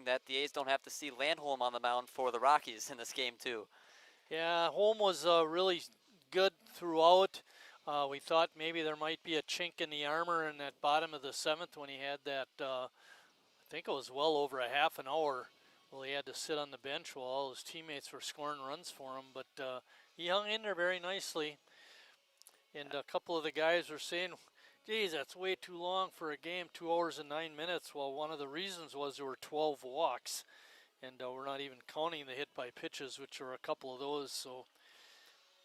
that the A's don't have to see Landholm on the mound for the Rockies in this game too. Yeah, Holm was really good throughout. We thought maybe there might be a chink in the armor in that bottom of the seventh when he had that, I think it was well over a half an hour. Well, he had to sit on the bench while all his teammates were scoring runs for him, but he hung in there very nicely. And a couple of the guys were saying, geez, that's way too long for a game, 2 hours and 9 minutes. Well, one of the reasons was there were 12 walks, and we're not even counting the hit by pitches, which are a couple of those. So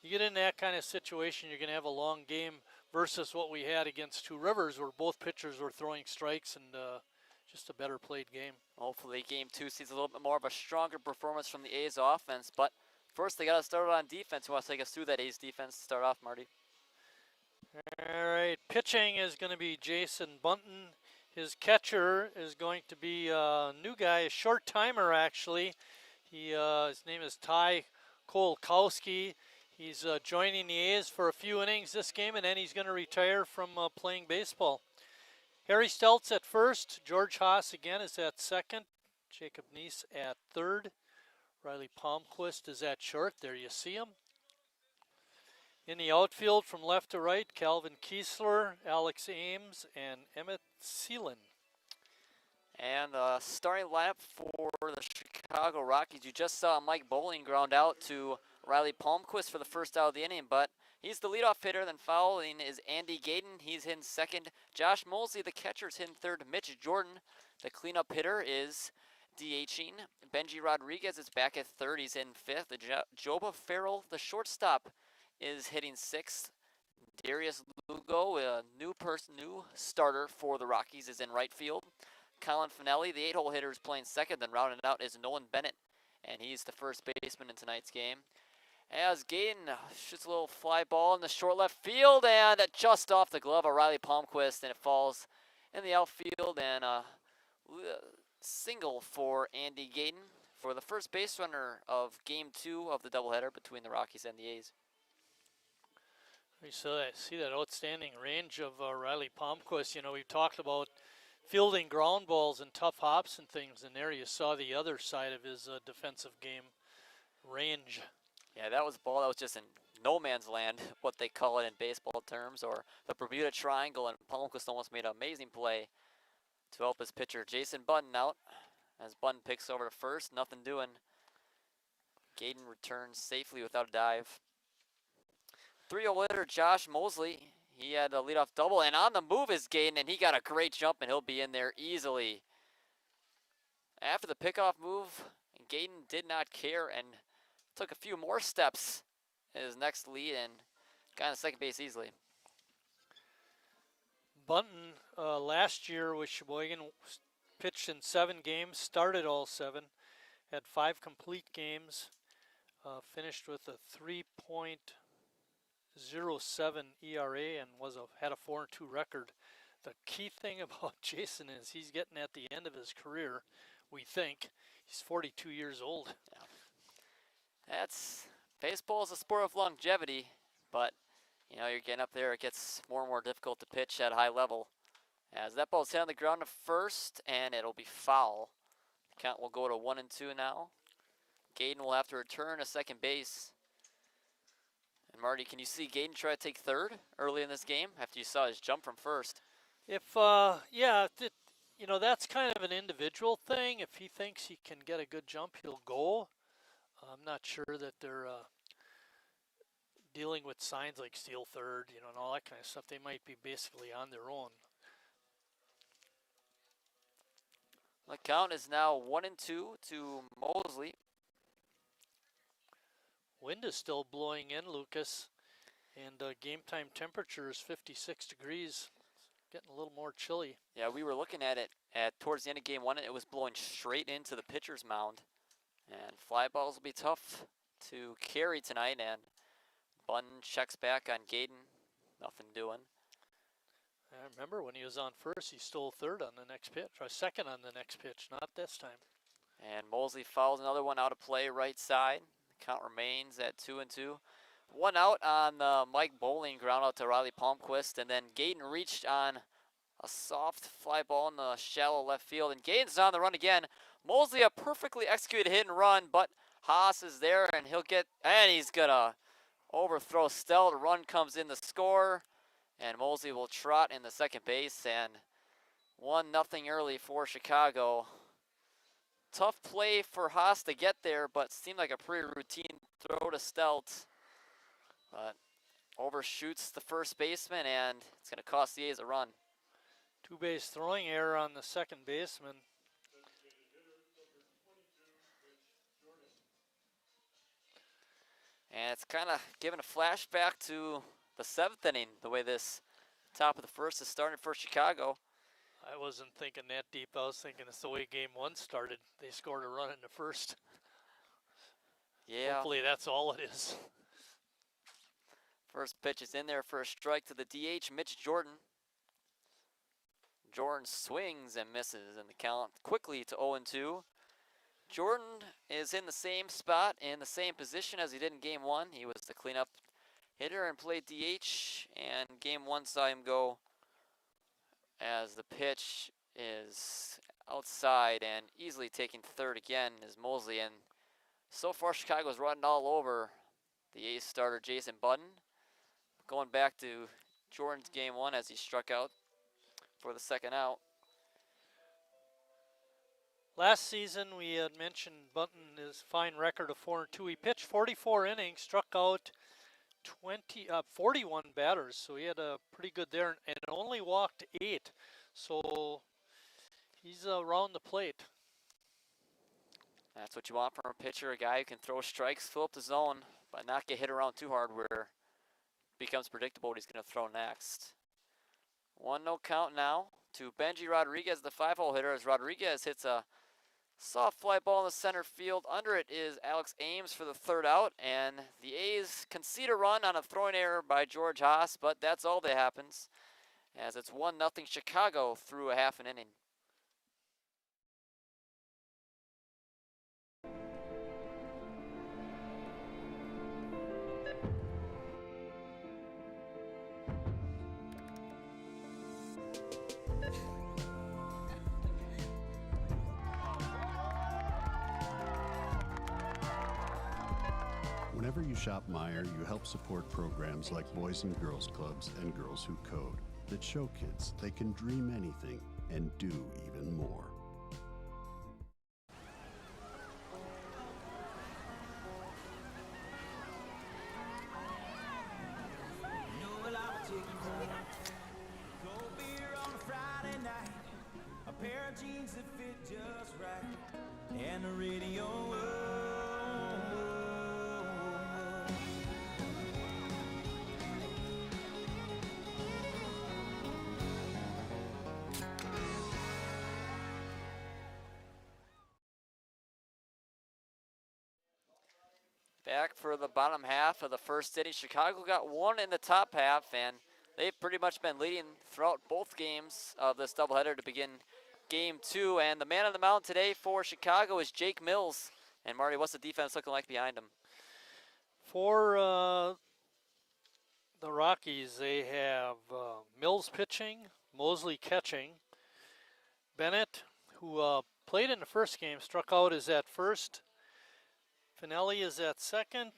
you get in that kind of situation, you're going to have a long game versus what we had against Two Rivers, where both pitchers were throwing strikes and just a better played game. Hopefully game 2 sees a little bit more of a stronger performance from the A's offense, but first they got to start on defense. Who wants to take us through that A's defense to start off, Marty? All right, pitching is going to be Jason Bunton. His catcher is going to be a new guy, a short timer actually. His name is Ty Kolkowski. He's joining the A's for a few innings this game, and then he's going to retire from playing baseball. Harry Steltz at first. George Haas again is at second. Jacob Neese at third. Riley Palmquist is at short. There you see him. In the outfield from left to right, Calvin Kiesler, Alex Ames, and Emmett Seelan. And starting lineup for the Chicago Rockies, you just saw Mike Bowling ground out to Riley Palmquist for the first out of the inning, but he's the leadoff hitter. Then following is Andy Gayden. He's hitting second. Josh Mosley, the catcher, is hitting third. Mitch Jordan, the cleanup hitter, is DHing. Benji Rodriguez is back at third. He's in fifth. Joba Farrell, the shortstop, is hitting sixth. Darius Lugo, a new starter for the Rockies, is in right field. Colin Finelli, the 8-hole hitter, is playing second. Then rounding out is Nolan Bennett, and he's the first baseman in tonight's game. As Gayden shoots a little fly ball in the short left field, and just off the glove of Riley Palmquist, and it falls in the outfield, and a single for Andy Gayden for the first base runner of Game 2 of the doubleheader between the Rockies and the A's. We see that outstanding range of Riley Palmquist. You know, we've talked about fielding ground balls and tough hops and things, and there you saw the other side of his defensive game range. Yeah, that was a ball that was just in no man's land, what they call it in baseball terms, or the Bermuda Triangle, and Palmquist almost made an amazing play to help his pitcher Jason Bunton out. As Bunton picks over to first, nothing doing. Gayden returns safely without a dive. 3-0 hitter Josh Mosley, he had a leadoff double, and on the move is Gayden, and he got a great jump, and he'll be in there easily. After the pickoff move, Gayden did not care and took a few more steps in his next lead and got on second base easily. Bunton last year with Sheboygan pitched in 7 games, started all 7, had 5 complete games, finished with a 3.07 ERA and had a 4-2 record. The key thing about Jason is he's getting at the end of his career, we think. He's 42 years old. Yeah. Baseball is a sport of longevity, but you know, you're getting up there, it gets more and more difficult to pitch at a high level. As that ball's hit on the ground to first, and it'll be foul. Count will go to 1-2 now. Gayden will have to return to second base. And Marty, can you see Gayden try to take third early in this game after you saw his jump from first? You know, that's kind of an individual thing. If he thinks he can get a good jump, he'll go. I'm not sure that they're dealing with signs like steal third, you know, and all that kind of stuff. They might be basically on their own. The count is now 1-2 to Mosley. Wind is still blowing in, Lucas, and game time temperature is 56 degrees. It's getting a little more chilly. Yeah, we were looking at it towards the end of game 1, and it was blowing straight into the pitcher's mound. And fly balls will be tough to carry tonight, and Bunton checks back on Gayden. Nothing doing. I remember when he was on first, he stole third on the next pitch, or second on the next pitch, not this time. And Mosley fouls another one out of play right side. The count remains at 2-2. 1 out on the Mike Bowling ground out to Riley Palmquist, and then Gayden reached on A soft fly ball in the shallow left field, and Gaines on the run again. Mosley, a perfectly executed hit and run, but Haas is there, and he's gonna overthrow Stell. The run comes in the score, and Mosley will trot in the second base, and 1-0 early for Chicago. Tough play for Haas to get there, but seemed like a pretty routine throw to Stelt. But overshoots the first baseman, and it's going to cost the A's a run. Two-base throwing error on the second baseman. And it's kind of giving a flashback to the 7th inning, the way this top of the first is starting for Chicago. I wasn't thinking that deep. I was thinking it's the way game one started. They scored a run in the first. Yeah. Hopefully that's all it is. First pitch is in there for a strike to the DH, Mitch Jordan. Jordan swings and misses, and the count quickly to 0-2. Jordan is in the same spot, in the same position as he did in game one. He was the cleanup hitter and played DH, and game one saw him go as the pitch is outside, and easily taking third again is Mosley. And so far Chicago's running all over the A's starter Jason Budden. Going back to Jordan's game one as he struck out for the second out. Last season we had mentioned Bunton his fine record of 4-2. He pitched 44 innings, struck out 41 batters, so he had a pretty good there, and only walked 8. So he's around the plate. That's what you want from a pitcher, a guy who can throw strikes, fill up the zone, but not get hit around too hard where it becomes predictable what he's going to throw next. 1-0 count now to Benji Rodriguez, the 5-hole hitter, as Rodriguez hits a soft fly ball in the center field. Under it is Alex Ames for the third out, and the A's concede a run on a throwing error by George Haas, but that's all that happens, as it's 1-0 Chicago through a half an inning. Whenever you shop Meijer, you help support programs like Boys and Girls Clubs and Girls Who Code that show kids they can dream anything and do even more. Jeans that fit just right, and the radio. Back for the bottom half of the first inning. Chicago got one in the top half, and they've pretty much been leading throughout both games of this doubleheader to begin game two. And the man on the mound today for Chicago is Jake Mills. And Marty, what's the defense looking like behind him? For the Rockies, they have Mills pitching, Mosley catching. Bennett, who played in the first game, struck out, is at first. Finelli is at second.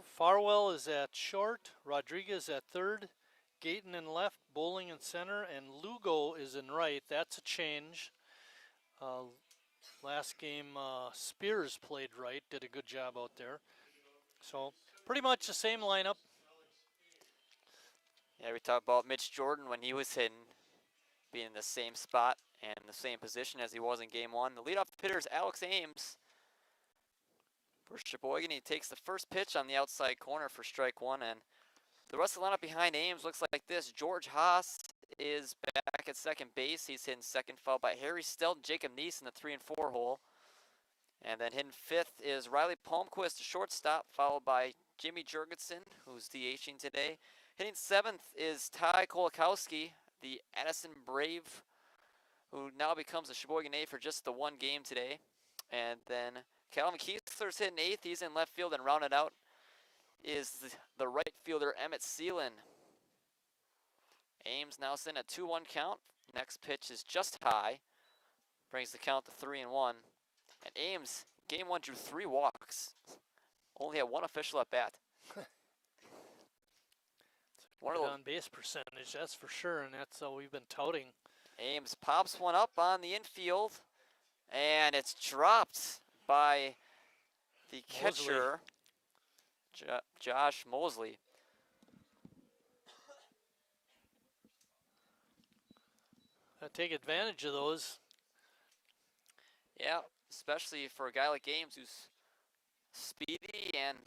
Farwell is at short. Rodriguez at third. Gayton in left. Bowling in center. And Lugo is in right. That's a change. Last game, Spears played right. Did a good job out there. So pretty much the same lineup. Yeah, we talked about Mitch Jordan when he was hitting, being in the same spot and the same position as he was in game one. The leadoff hitter is Alex Ames for Sheboygan. He takes the first pitch on the outside corner for strike one, and the rest of the lineup behind Ames looks like this. George Haas is back at second base. He's hitting second, followed by Harry Stelton, Jacob Neese in the 3 and 4 hole. And then hitting fifth is Riley Palmquist, the shortstop, followed by Jimmy Jurgensen, who's DHing today. Hitting seventh is Ty Kolakowski, the Addison Brave, who now becomes a Sheboygan A for just the one game today. And then Calvin Kiesler's hitting eighth. He's in left field, and rounded out is the right fielder Emmett Seelan. Ames now sitting at 2-1 count. Next pitch is just high. Brings the count to 3-1. And Ames, game 1, drew 3 walks. Only had 1 official at bat. One of Good the on base percentage, that's for sure, and that's all we've been touting. Ames pops one up on the infield, and it's dropped by the catcher, Josh Mosley. Take advantage of those. Yeah, especially for a guy like Ames who's speedy and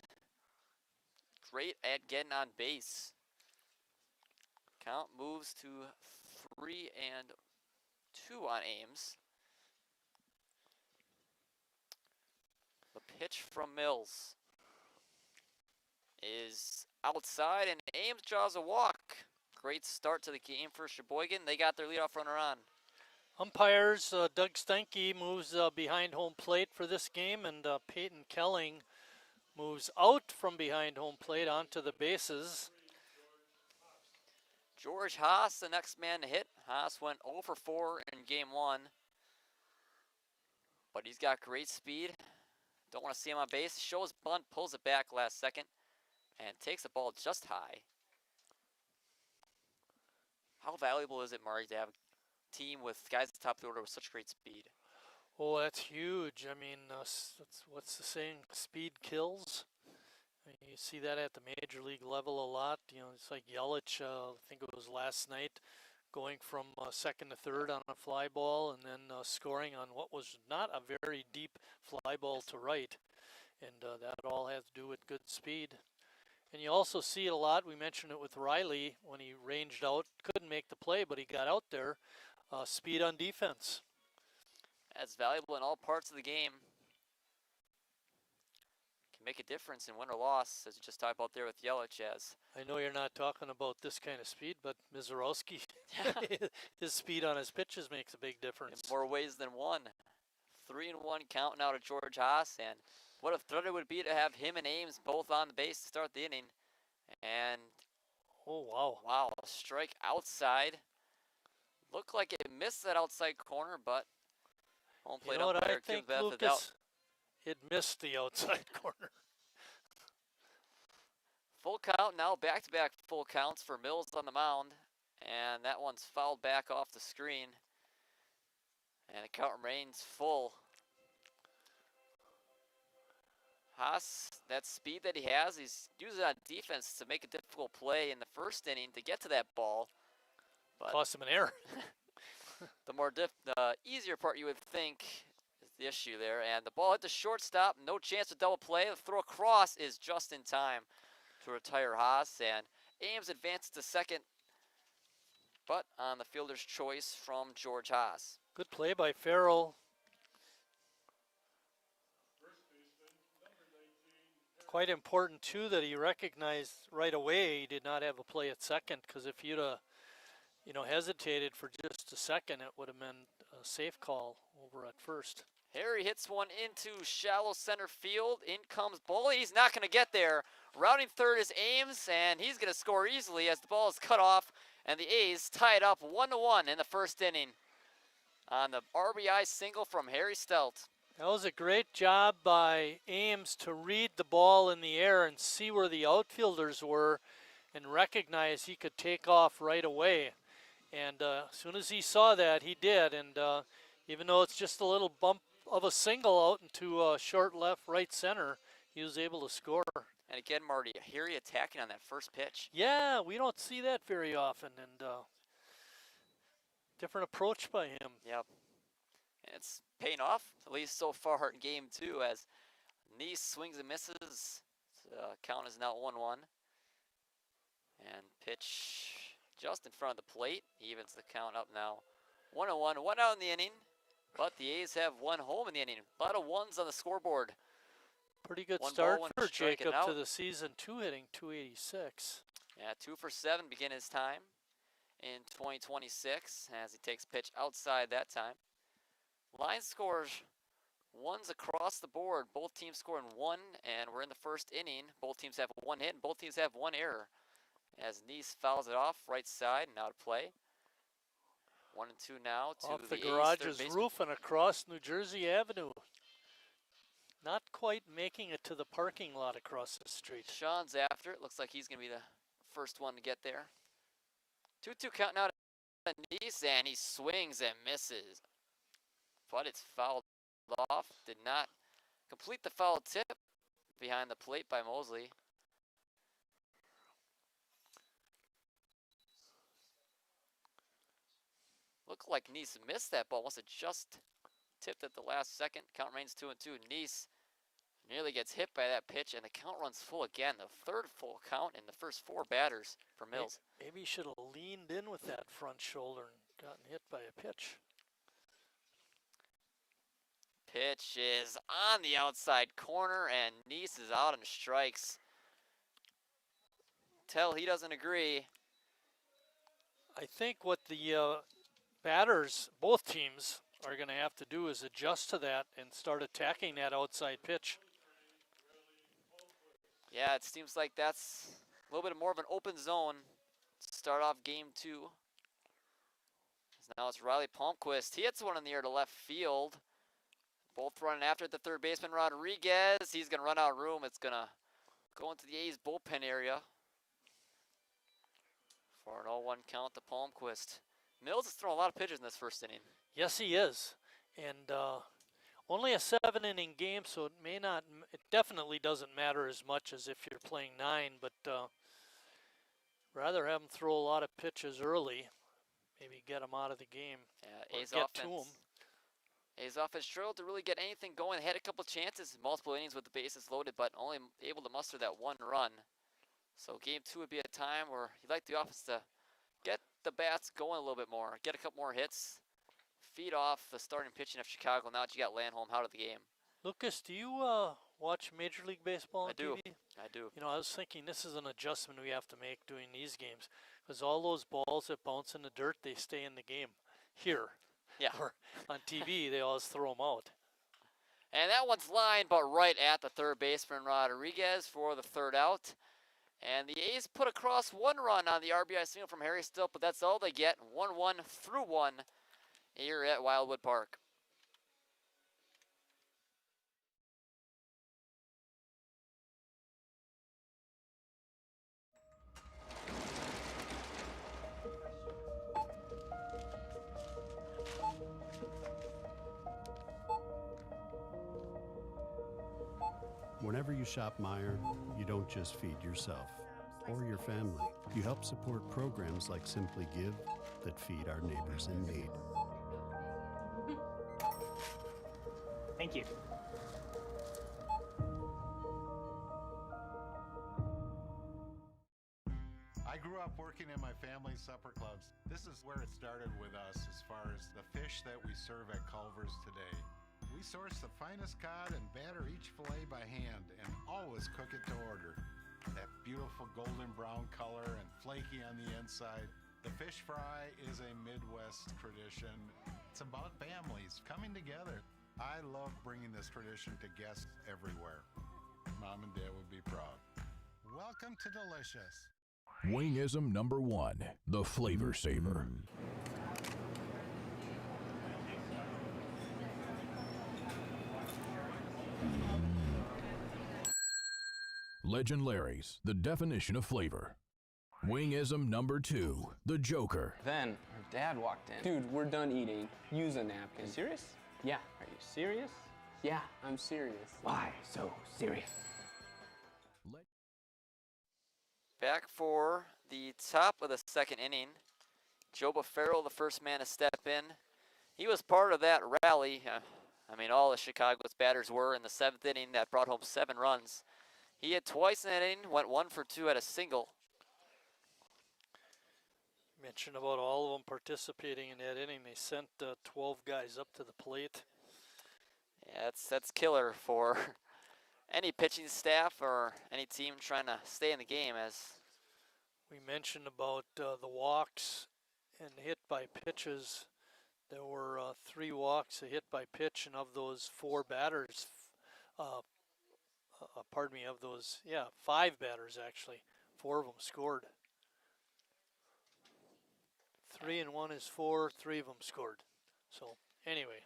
great at getting on base. Count moves to 3-2 on Ames. The pitch from Mills is outside, and Ames draws a walk. Great start to the game for Sheboygan. They got their leadoff runner on. Umpires, Doug Stenke moves behind home plate for this game, and Peyton Kelling moves out from behind home plate onto the bases. George Haas, the next man to hit. Haas went 0 for 4 in game 1. But he's got great speed. Don't want to see him on base. Shows bunt, pulls it back last second, and takes the ball just high. How valuable is it, Marty, to have a team with guys at the top of the order with such great speed? Oh, that's huge. I mean, what's the saying? Speed kills. I mean, you see that at the major league level a lot. You know, it's like Yelich, I think it was last night, going from second to third on a fly ball and then scoring on what was not a very deep fly ball to right. And that all has to do with good speed. And you also see it a lot. We mentioned it with Riley when he ranged out. Couldn't make the play, but he got out there. Speed on defense. That's valuable in all parts of the game. Can make a difference in win or loss, as you just talked about there with Yelich. As I know you're not talking about this kind of speed, but Mizorowski, his speed on his pitches makes a big difference. in more ways than one. 3-1 count now to George Haas, and what a threat it would be to have him and Ames both on the base to start the inning. And oh, wow, a strike outside. Looked like it missed that outside corner, but home plate You know what umpire I gives think, Beth the doubt. Lucas? It missed the outside corner. Full count now, back-to-back full counts for Mills on the mound, and that one's fouled back off the screen. And the count remains full. Haas, that speed that he has, he's using it on defense to make a difficult play in the first inning to get to that ball. But Cost him an error. the easier part, you would think, is the issue there. And the ball hit the shortstop, no chance to double play. The throw across is just in time to retire Haas, and Ames advances to second, but on the fielder's choice from George Haas. Good play by Farrell. Quite important, too, that he recognized right away he did not have a play at second, because if you'd have, hesitated for just a second, it would have been a safe call over at first. Harry hits one into shallow center field. In comes Boley. He's not going to get there. Rounding third is Ames, and he's going to score easily as the ball is cut off, and the A's tie it up 1-1 in the first inning on the RBI single from Harry Stelt. That was a great job by Ames to read the ball in the air and see where the outfielders were and recognize he could take off right away. And as soon as he saw that, he did. And even though it's just a little bump of a single out into short left, right center, he was able to score. And again, Marty, Harry attacking on that first pitch. Yeah, we don't see that very often. And different approach by him. Yep. And it's paying off, at least so far in game 2, as Neese swings and misses. Count is now 1-1. And pitch just in front of the plate. Evens the count up now. 1-1, 1 out in the inning. But the A's have one home in the inning. A lot of ones on the scoreboard. Pretty good One start ball, one for striking Jacob out. to the season, hitting 286. Yeah, 2 for 7 begin his time in 2026 as he takes pitch outside that time. Line scores ones across the board. Both teams scoring 1, and we're in the first inning. Both teams have 1 hit, and both teams have 1 error. as Neese fouls it off right side and out of play. 1 and 2 now to Off the A's garage's third roof and across New Jersey Avenue. Not quite making it to the parking lot across the street. Sean's after it. Looks like he's going to be the first one to get there. 2-2 count now to Neese, and he swings and misses. But it's fouled off. Did not complete the foul tip behind the plate by Mosley. Looked like Neese missed that ball. Must have just tipped at the last second. Count remains 2 and 2. Neese nearly gets hit by that pitch, and the count runs full again. The third full count in the first 4 batters for Mills. Maybe he should have leaned in with that front shoulder and gotten hit by a pitch. Pitch is on the outside corner, and Neese is out and strikes. Tell he doesn't agree. I think what the batters, both teams, are going to have to do is adjust to that and start attacking that outside pitch. Yeah, it seems like that's a little bit more of an open zone to start off game 2. Now it's Riley Palmquist. He hits one in the air to left field. Both running after it, the third baseman, Rodriguez. He's going to run out of room. It's going to go into the A's bullpen area for an 0-1 count to Palmquist. Mills has thrown a lot of pitches in this first inning. Yes, he is. And only a 7-inning game, so it definitely doesn't matter as much as if you're playing 9, but rather have him throw a lot of pitches early, maybe get him out of the game, Yeah, or A's get to offense. him. A's offense struggled to really get anything going. They had a couple chances, multiple innings with the bases loaded, but only able to muster that 1 run. So game 2 would be a time where you'd like the offense to get the bats going a little bit more, get a couple more hits, feed off the starting pitching of Chicago now that you got Landholm out of the game. Lucas, do you watch Major League Baseball on TV? I do. You know, I was thinking this is an adjustment we have to make doing these games, because all those balls that bounce in the dirt, they stay in the game here. Yeah. Or on TV, they always throw them out. And that one's lined, but right at the third baseman, Rodriguez, for the third out. And the A's put across 1 run on the RBI single from Harry Stilt, but that's all they get. 1-1 through 1 here at Wildwood Park. Whenever you shop Meijer, you don't just feed yourself or your family. You help support programs like Simply Give that feed our neighbors in need. Thank you. I grew up working in my family's supper clubs. This is where it started with us as far as the fish that we serve at Culver's today. We source the finest cod and batter each fillet by hand and always cook it to order. That beautiful golden brown color and flaky on the inside. The fish fry is a Midwest tradition. It's about families coming together. I love bringing this tradition to guests everywhere. Mom and Dad would be proud. Welcome to Delicious. Wingism number 1, the Flavor Saver. Legend Larry's, the definition of flavor. Wingism number 2, the Joker. Then her dad walked in. Dude, we're done eating. Use a napkin. You serious? Yeah. Are you serious? Yeah, I'm serious. Why so serious? Back for the top of the second inning. Joe Bufaro, the first man to step in. He was part of that rally. I mean, all of Chicago's batters were in the 7th inning that brought home 7 runs. He hit twice in that inning, went 1 for 2 at a single. Mentioned about all of them participating in that inning. They sent 12 guys up to the plate. Yeah, that's killer for any pitching staff or any team trying to stay in the game. As We mentioned about the walks and hit by pitches. There were 3 walks, a hit by pitch, and of those 4 batters, of those, 5 batters actually, 4 of them scored. 3 and 1 is 4. 3 of them scored. So anyway,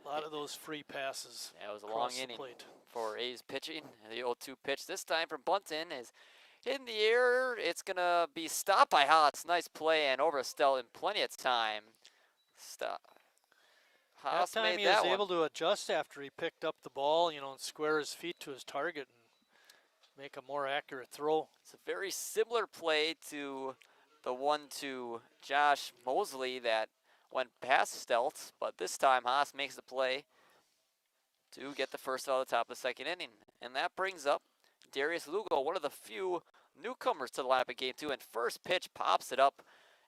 a lot of those free passes. Yeah, it was a long across the inning plate. for A's pitching. The 0-2 pitch this time from Bunton is in the air. It's going to be stopped by Haas. Nice play and Overstel in plenty of time. Stop. That Haas time made he that was one. able to adjust after he picked up the ball, you know, and square his feet to his target and make a more accurate throw. It's a very similar play to the one to Josh Mosley that went past Stelt, but this time Haas makes the play to get the first out of the top of the second inning. And that brings up Darius Lugo, one of the few newcomers to the lineup in game 2, and first pitch pops it up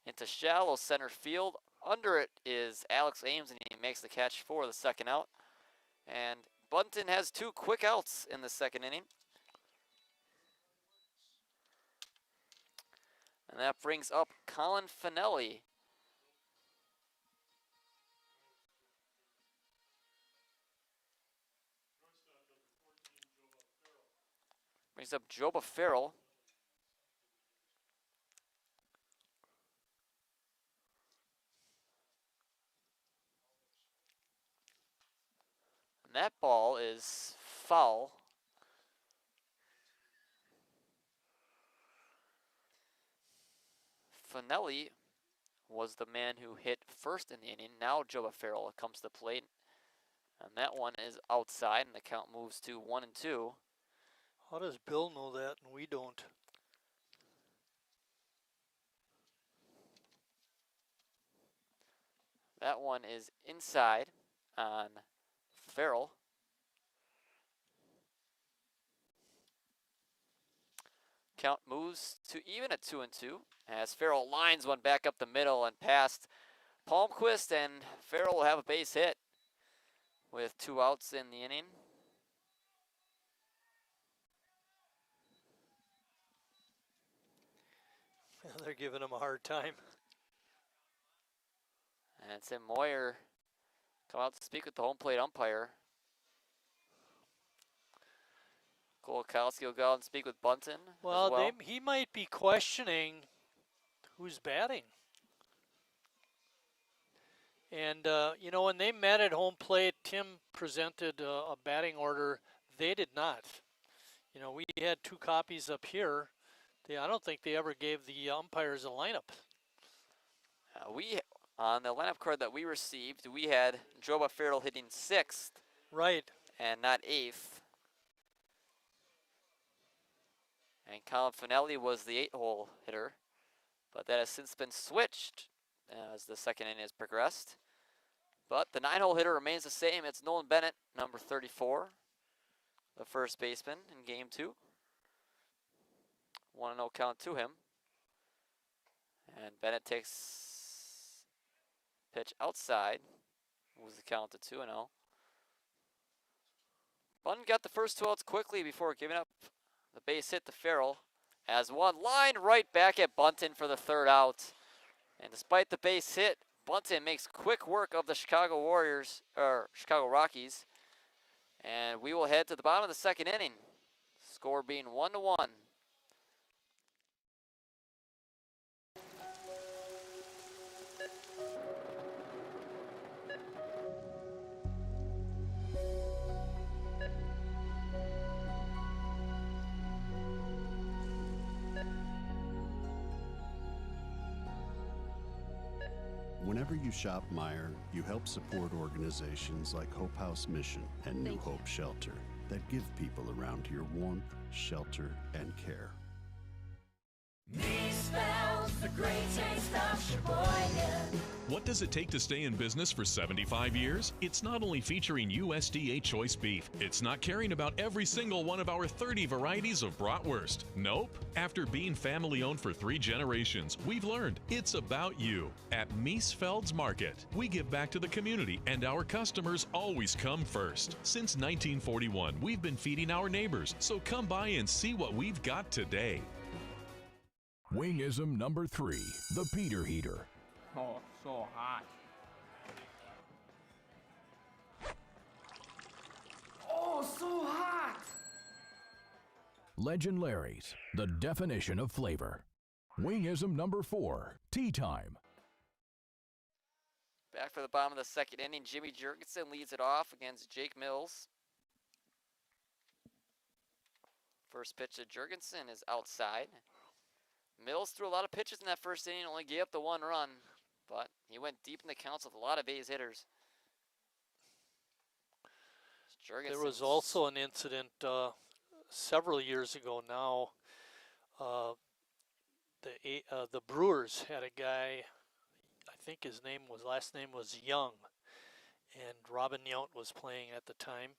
into shallow center field. Under it is Alex Ames, and he makes the catch for the second out. And Bunton has 2 quick outs in the second inning. And that brings up Colin Finelli. Brings up Joba Farrell. And that ball is foul. Finelli was the man who hit first in the inning. Now Joba Farrell comes to the plate. And that one is outside, and the count moves to 1-2. How does Bill know that and we don't? That one is inside on Farrell. Count moves to even at 2-2 as Farrell lines one back up the middle and past Palmquist, and Farrell will have a base hit with 2 outs in the inning. They're giving him a hard time. And Tim Moyer come out to speak with the home plate umpire. Golakowski will go out and speak with Bunton Well, as well. he might be questioning who's batting. And, you know, when they met at home plate, Tim presented a batting order. They did not. You know, we had 2 copies up here. I don't think they ever gave the umpires a lineup. We, on the lineup card that we received, we had Joba Farrell hitting 6th. Right. And not 8th. And Colin Finelli was the 8-hole hitter. But that has since been switched as the second inning has progressed. But the 9-hole hitter remains the same. It's Nolan Bennett, number 34, the first baseman in game 2. 1-0 count to him. And Bennett takes pitch outside. Moves the count to 2-0. Bunton got the first 2 outs quickly before giving up the base hit to Farrell. As one line right back at Bunton for the 3rd out. And despite the base hit, Bunton makes quick work of the Chicago Rockies. And we will head to the bottom of the second inning. Score being 1-1. Whenever you shop Meijer, you help support organizations like Hope House Mission and New Hope Shelter that give people around here warmth, shelter, and care. Me smells the great taste of Sheboygan. What does it take to stay in business for 75 years? It's not only featuring USDA choice beef. It's not caring about every single one of our 30 varieties of bratwurst. Nope. After being family-owned for 3 generations, we've learned it's about you. At Miesfeld's Market, we give back to the community, and our customers always come first. Since 1941, we've been feeding our neighbors, so come by and see what we've got today. Wingism number 3, the Peter Heater. Oh, so hot. Oh, so hot! Legend Larry's, the definition of flavor. Wingism number 4, Tea Time. Back for the bottom of the second inning, Jimmy Jurgensen leads it off against Jake Mills. First pitch to Jurgensen is outside. Mills threw a lot of pitches in that first inning, only gave up the 1 run, but he went deep in the counts with a lot of A's hitters. There was also an incident several years ago now. The Brewers had a guy, I think his last name was Young, and Robin Yount was playing at the time.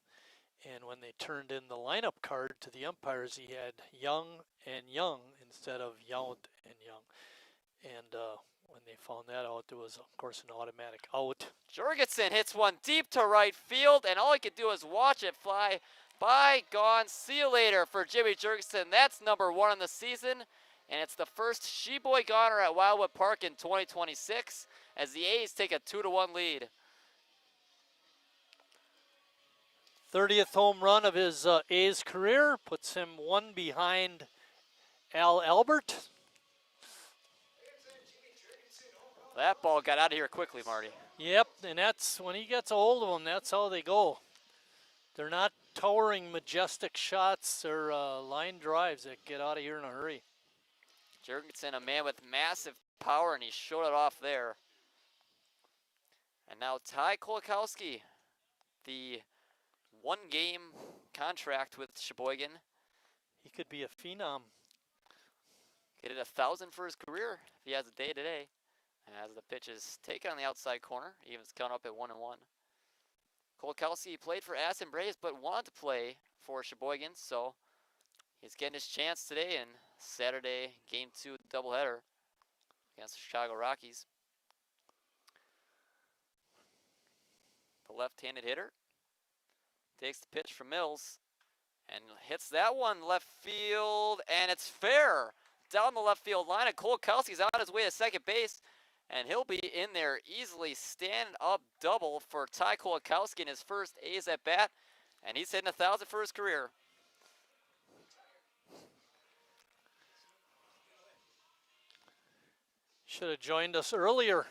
And when they turned in the lineup card to the umpires, he had Young and Young instead of Yount and Young. And when they found that out, there was, of course, an automatic out. Jurgensen hits one deep to right field, and all he could do is watch it fly by. Gone. See you later for Jimmy Jurgensen. That's number 1 in the season, and it's the first Sheboygan at Wildwood Park in 2026 as the A's take a 2-1 lead. 30th home run of his A's career, puts him 1 behind Al Albert. That ball got out of here quickly, Marty. Yep, and that's when he gets a hold of them, that's how they go. They're not towering, majestic shots or line drives that get out of here in a hurry. Jurgensen, a man with massive power, and he showed it off there. And now Ty Kolakowski, the 1-game contract with Sheboygan. He could be a phenom. He did 1,000 for his career if he has a day today. As the pitch is taken on the outside corner, Evans coming up at 1-1. Kolakowski played for Aston Braves, but wanted to play for Sheboygan, so he's getting his chance today in Saturday Game 2 doubleheader against the Chicago Rockies. The left-handed hitter takes the pitch from Mills and hits that one left field, and it's fair down the left field line, and Kolakowski's on his way to second base. And he'll be in there easily, stand-up double for Ty Kolakowski in his first A's at bat. And he's hitting 1,000 for his career. Should have joined us earlier.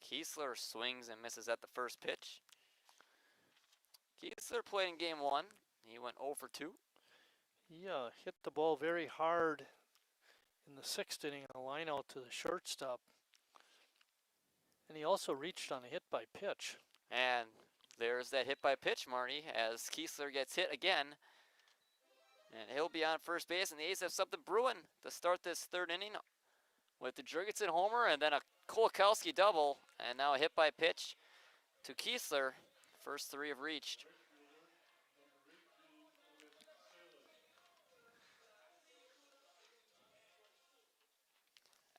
Kiesler swings and misses at the first pitch. Kiesler played in Game 1. He went 0 for 2. He hit the ball very hard in the 6th inning on a line out to the shortstop. And he also reached on a hit by pitch. And there's that hit by pitch, Marty, as Kiesler gets hit again. And he'll be on first base, and the A's have something brewing to start this 3rd inning with the Jurgensen homer and then a Kolakowski double, and now a hit by pitch to Kiesler. First 3 have reached.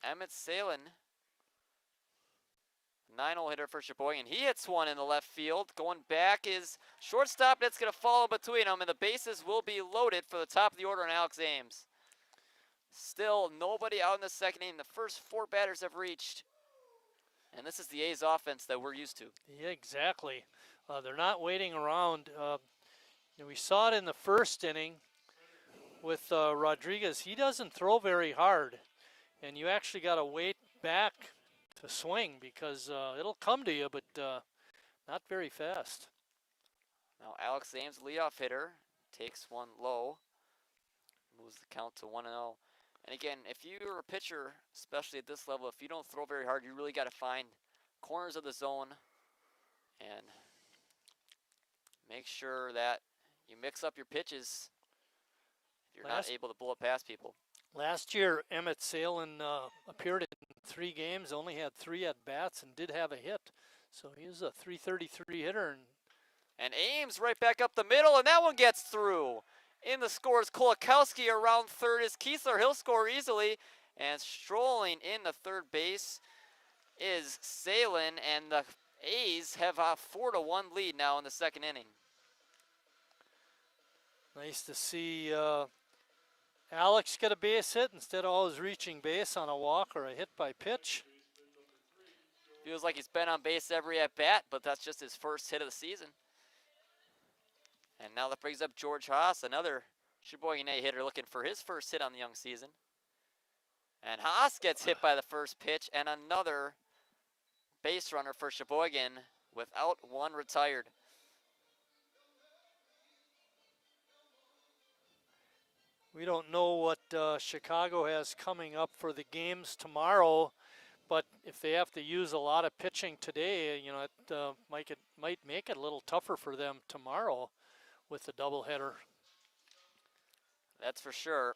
Emmett Salin, 9-hole hitter for Sheboygan. He hits one in the left field. Going back is shortstop. That's going to follow between them, and the bases will be loaded for the top of the order on Alex Ames. Still nobody out in the second inning. The first 4 batters have reached. And this is the A's offense that we're used to. Yeah, exactly. They're not waiting around. We saw it in the 1st inning with Rodriguez. He doesn't throw very hard. And you actually got to wait back to swing because it'll come to you, but not very fast. Now Alex Ames, leadoff hitter, takes one low. Moves the count to 1-0. And again, if you're a pitcher, especially at this level, if you don't throw very hard, you really got to find corners of the zone and make sure that you mix up your pitches if you're not able to blow it past people. Last year, Emmett Salin appeared in 3 games, only had 3 at-bats, and did have a hit. So he was a .333 hitter. And Ames right back up the middle, and that one gets through. In the scores, Kolakowski around third is Kiesler. He'll score easily. And strolling in the third base is Salin, and the A's have a 4-1 lead now in the second inning. Nice to see Alex get a base hit instead of always reaching base on a walk or a hit by pitch. Feels like he's been on base every at bat, but that's just his first hit of the season. And now that brings up George Haas, another Sheboygan A hitter looking for his first hit on the young season. And Haas gets hit by the first pitch, and another base runner for Sheboygan without one retired. We don't know what Chicago has coming up for the games tomorrow, but if they have to use a lot of pitching today, you know, it might make it a little tougher for them tomorrow with the doubleheader. That's for sure.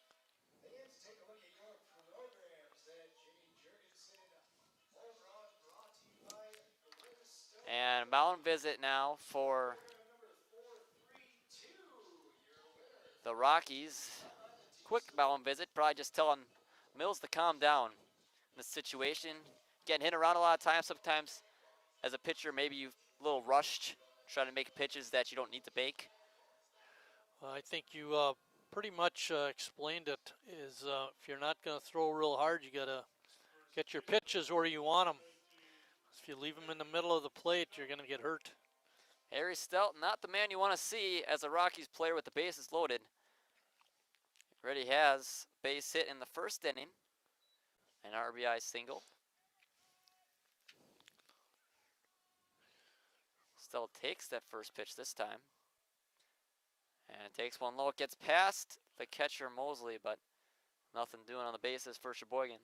And mound visit now for the Rockies. Quick mound visit, probably just telling Mills to calm down in this situation. Getting hit around a lot of times. Sometimes as a pitcher, maybe you're a little rushed, trying to make pitches that you don't need to make. I think you pretty much explained it. Is if you're not going to throw real hard, you got to get your pitches where you want them. If you leave them in the middle of the plate, you're going to get hurt. Harry Stout, not the man you want to see as a Rockies player with the bases loaded. Already has base hit in the first inning, an RBI single. Still takes that first pitch this time. And takes one low. It gets past the catcher Mosley, but nothing doing on the bases for Sheboygan.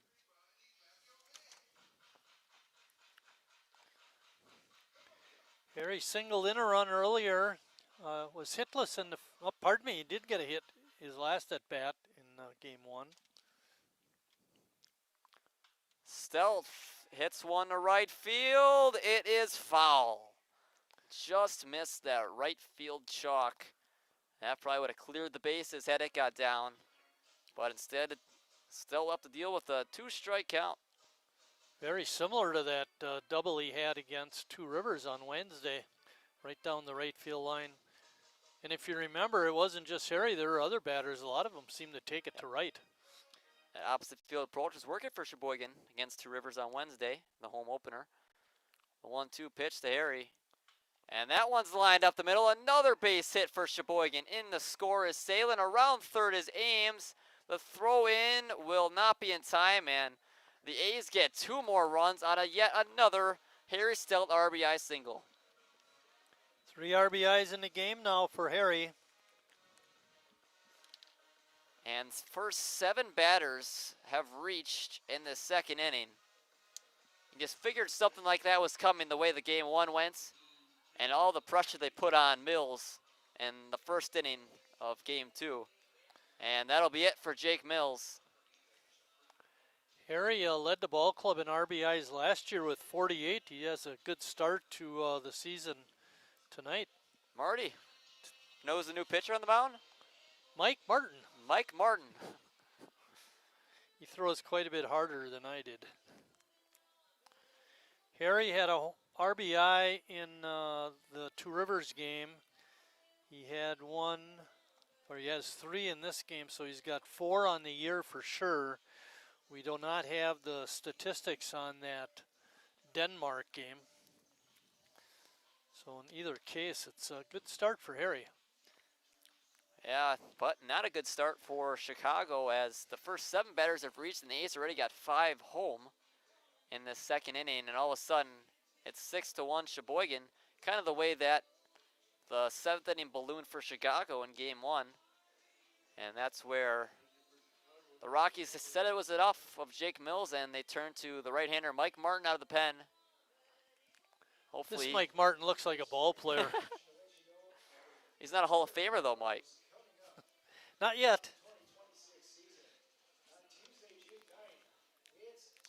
Harry singled in a run earlier, was hitless in the, oh, pardon me, he did get a hit his last at bat in game one. Stealth hits one to right field. It is foul. Just missed that right field chalk. That probably would have cleared the bases had it got down. But instead, it still have to deal with a 2-strike count. Very similar to that double he had against Two Rivers on Wednesday, right down the right field line. And if you remember, it wasn't just Harry, there were other batters. A lot of them seemed to take it to right. That opposite field approach was working for Sheboygan against Two Rivers on Wednesday, the home opener. The 1-2 pitch to Harry. And that one's lined up the middle. Another base hit for Sheboygan. In the score is Salin. Around third is Ames. The throw in will not be in time, and the A's get 2 more runs on a yet another Harry Stelt RBI single. 3 RBIs in the game now for Harry. And first 7 batters have reached in the second inning. You just figured something like that was coming the way the game 1 went, and all the pressure they put on Mills in the first inning of game 2. And that'll be it for Jake Mills. Harry led the ball club in RBIs last year with 48. He has a good start to the season tonight. Marty knows the new pitcher on the mound? Mike Martin. Mike Martin. He throws quite a bit harder than I did. Harry had a RBI in the Two Rivers game. He had 1, or he has 3 in this game, so he's got 4 on the year for sure. We do not have the statistics on that Denmark game. So in either case, it's a good start for Harry. Yeah, but not a good start for Chicago as the first 7 batters have reached and the A's already got 5 home in the second inning, and all of a sudden it's 6-1 Sheboygan, kind of the way that the 7th inning ballooned for Chicago in game 1. And that's where the Rockies said it was enough of Jake Mills, and they turned to the right-hander Mike Martin out of the pen. Hopefully, this Mike Martin looks like a ball player. He's not a Hall of Famer though, Mike. Not yet.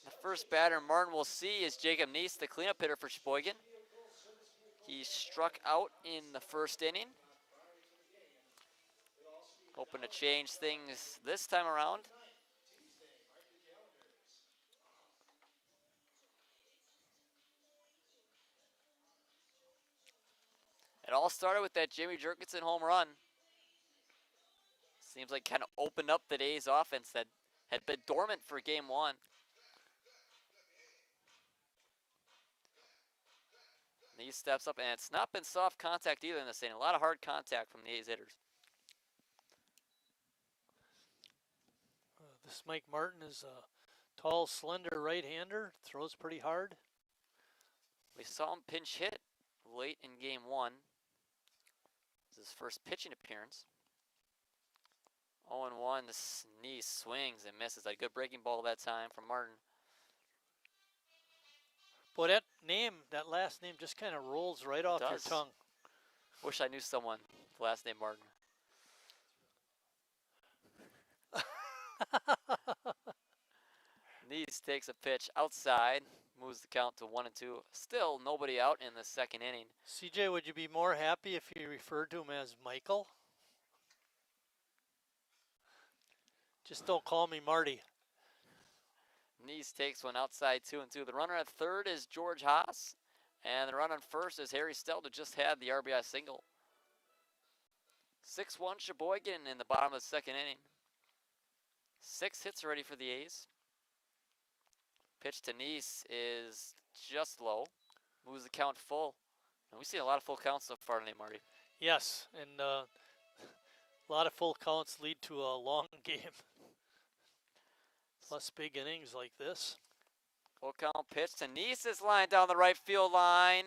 The first batter Martin will see is Jacob Neese, the cleanup hitter for Sheboygan. He struck out in the first inning. Hoping to change things this time around. It all started with that Jimmy Jerkinson home run. Seems like kind of opened up the A's offense that had been dormant for game 1. He steps up, and it's not been soft contact either in this inning. A lot of hard contact from the A's hitters. This Mike Martin is a tall, slender right-hander. Throws pretty hard. We saw him pinch hit late in game 1. This is his first pitching appearance. 0-1, this knee swings and misses. A good breaking ball that time from Martin. Boy, that name, that last name just kind of rolls right off your tongue. Wish I knew someone with the last name Martin. Nees takes a pitch outside, moves the count to 1-2. Still nobody out in the second inning. CJ, would you be more happy if you referred to him as Michael? Just don't call me Marty. Nees takes one outside 2-2. The runner at third is George Haas, and the runner on first is Harry Stelt, who just had the RBI single. 6-1 Sheboygan in the bottom of the second inning. 6 hits already for the A's. Pitch to Nees is just low. Moves the count full. And we've seen a lot of full counts so far today, Marty. Yes, and a lot of full counts lead to a long game. Plus big innings like this. Full count pitch to Nees is lined down the right field line.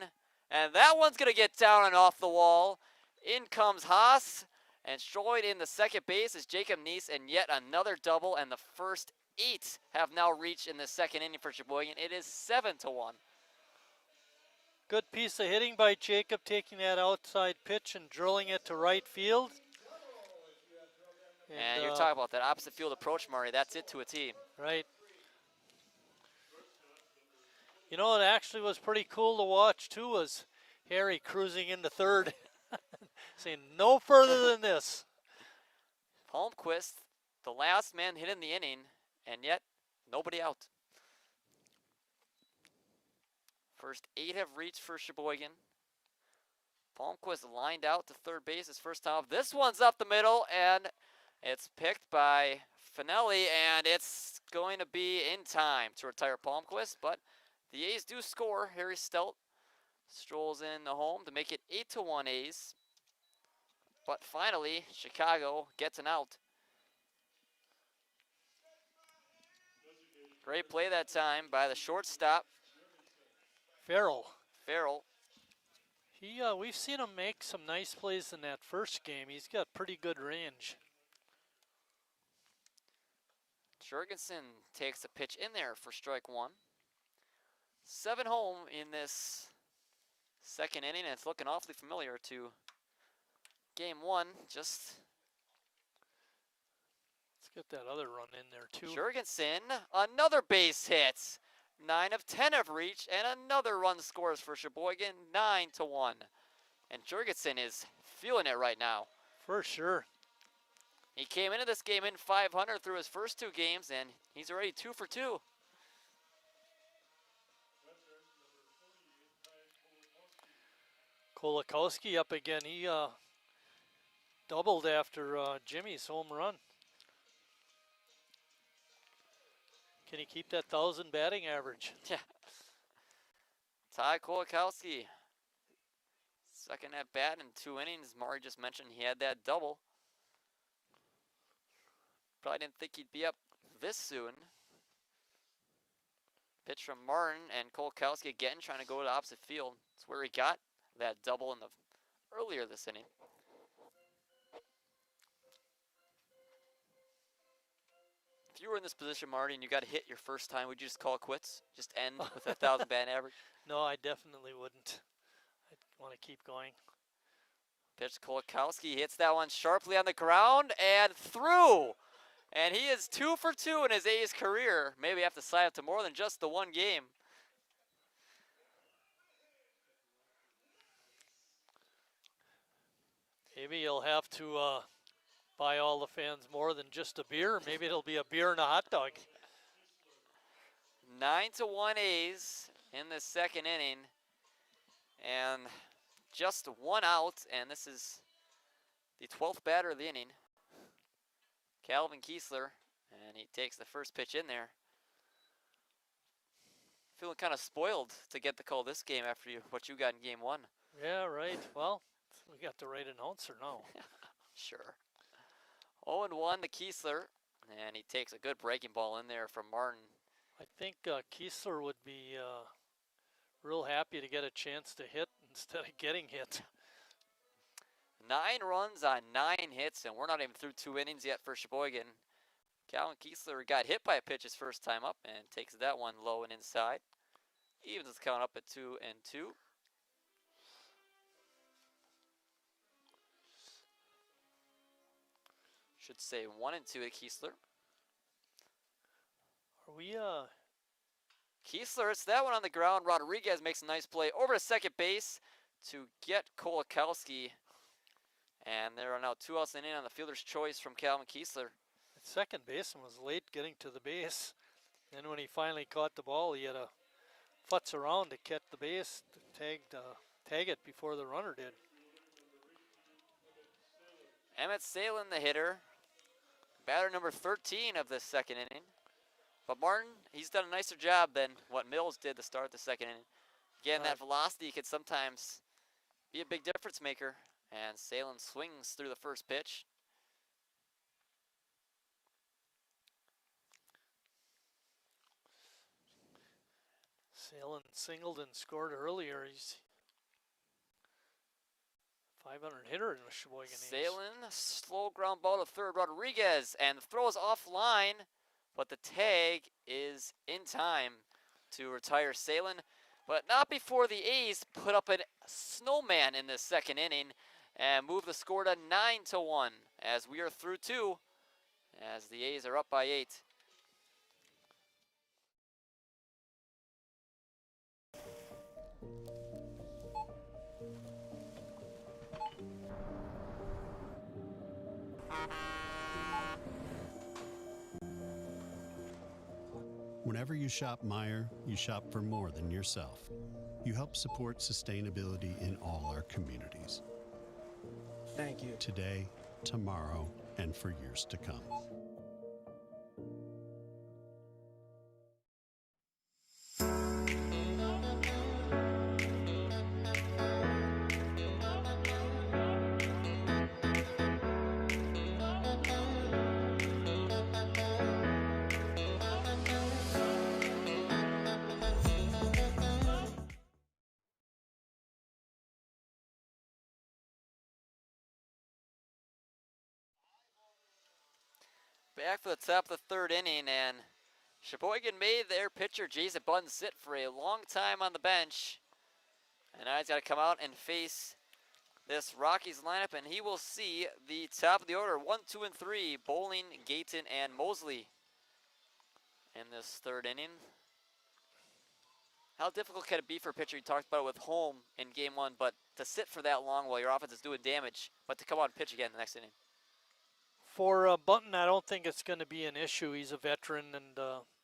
And that one's going to get down and off the wall. In comes Haas. And Schroyd in the second base is Jacob Nees, and yet another double, and the first 8 have now reached in the second inning for Sheboygan. It is 7-1. Good piece of hitting by Jacob, taking that outside pitch and drilling it to right field. And you're talking about that opposite field approach, Murray. That's it to a T. Right. You know, it actually was pretty cool to watch, too, was Harry cruising into third, saying no further than this. Palmquist, the last man hit in the inning, and yet nobody out. First 8 have reached for Sheboygan. Palmquist lined out to third base his first time. This one's up the middle, and it's picked by Finelli, and it's going to be in time to retire Palmquist, but the A's do score. Harry Stelt strolls in the home to make it 8-1 A's. But finally, Chicago gets an out. Great play that time by the shortstop. Farrell. We've seen him make some nice plays in that first game. He's got pretty good range. Jurgensen takes a pitch in there for strike 1. 7 home in this second inning, and it's looking awfully familiar to game 1. Just let's get that other run in there too. Jurgensen, another base hit. 9 of 10 have reached, and another run scores for Sheboygan, 9-1. And Jurgensen is feeling it right now. For sure. He came into this game in .500 through his first 2 games, and he's already 2 for 2. Kolakowski up again. He doubled after Jimmy's home run. Can he keep that 1,000 batting average? Yeah. Ty Kolakowski, second at bat in 2 innings. Maury just mentioned he had that double. Probably didn't think he'd be up this soon. Pitch from Martin, and Kolakowski again trying to go to the opposite field. That's where he got that double in the earlier this inning. If you were in this position, Marty, and you got to hit your first time, would you just call it quits? Just end with a 1,000 batting average? No, I definitely wouldn't. I'd want to keep going. Pitch Kolakowski hits that one sharply on the ground and through. And he is 2 for 2 in his A's career. Maybe have to slide up to more than just the 1 game. Maybe you'll have to buy all the fans more than just a beer. Maybe it'll be a beer and a hot dog. 9-1 A's in the second inning. And just 1 out, and this is the 12th batter of the inning. Calvin Kiesler, and he takes the first pitch in there. feeling kind of spoiled to get the call this game after what you got in game 1. Yeah, right. Well, we got the right announcer now. Sure. 0-1 to Kiesler, and he takes a good breaking ball in there from Martin. I think Kiesler would be real happy to get a chance to hit instead of getting hit. 9 runs on 9 hits, and we're not even through 2 innings yet for Sheboygan. Calvin Kiesler got hit by a pitch his first time up and takes that one low and inside. Evens is count up at 2-2. Should say 1-2 to Kiesler. Are we Kiesler hits that one on the ground. Rodriguez makes a nice play over to second base to get Kolakowski. And there are now 2 outs and in on the fielder's choice from Calvin Kiesler. the second baseman was late getting to the base. Then when he finally caught the ball, he had to futz around to catch the base, to tag it before the runner did. Emmett Salin, the hitter. Batter number 13 of the second inning. But Martin, he's done a nicer job than what Mills did to start the second inning. Again, that velocity could sometimes be a big difference maker. And Salin swings through the first pitch. Salin singled and scored earlier. He's 500 hitter in the Sheboygan A's. Salin, slow ground ball to third. Rodriguez, and the throw is offline, but the tag is in time to retire Salin. But not before the A's put up a snowman in the second inning and move the score to 9-1 as we are through 2, as the A's are up by 8. Whenever you shop Meijer, you shop for more than yourself. You help support sustainability in all our communities. Thank you. Today, tomorrow, and for years to come. Back for the top of the third inning, and Sheboygan made their pitcher Jason Bunn sit for a long time on the bench. And now he's got to come out and face this Rockies lineup, and he will see the top of the order, 1, 2, and 3, Bowling, Gayton, and Mosley in this third inning. How difficult can it be for a pitcher? You talked about it with home in game 1, but to sit for that long while your offense is doing damage, but to come out and pitch again the next inning. For Bunton, I don't think it's going to be an issue. He's a veteran and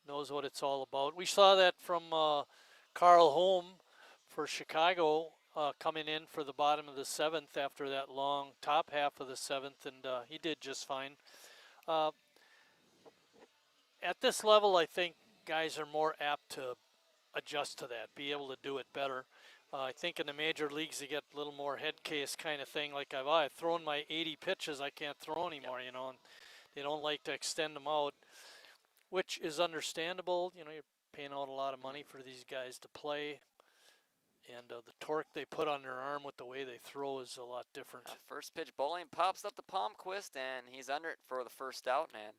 knows what it's all about. We saw that from Carl Holm for Chicago coming in for the bottom of the 7th after that long top half of the 7th, and he did just fine. At this level, I think guys are more apt to adjust to that, be able to do it better. I think in the major leagues, you get a little more head case kind of thing. Like I've thrown my 80 pitches, I can't throw anymore, you know. And they don't like to extend them out, which is understandable. You know, you're paying out a lot of money for these guys to play. And the torque they put on their arm with the way they throw is a lot different. First pitch, Bowling pops up the Palmquist, and he's under it for the first out, man.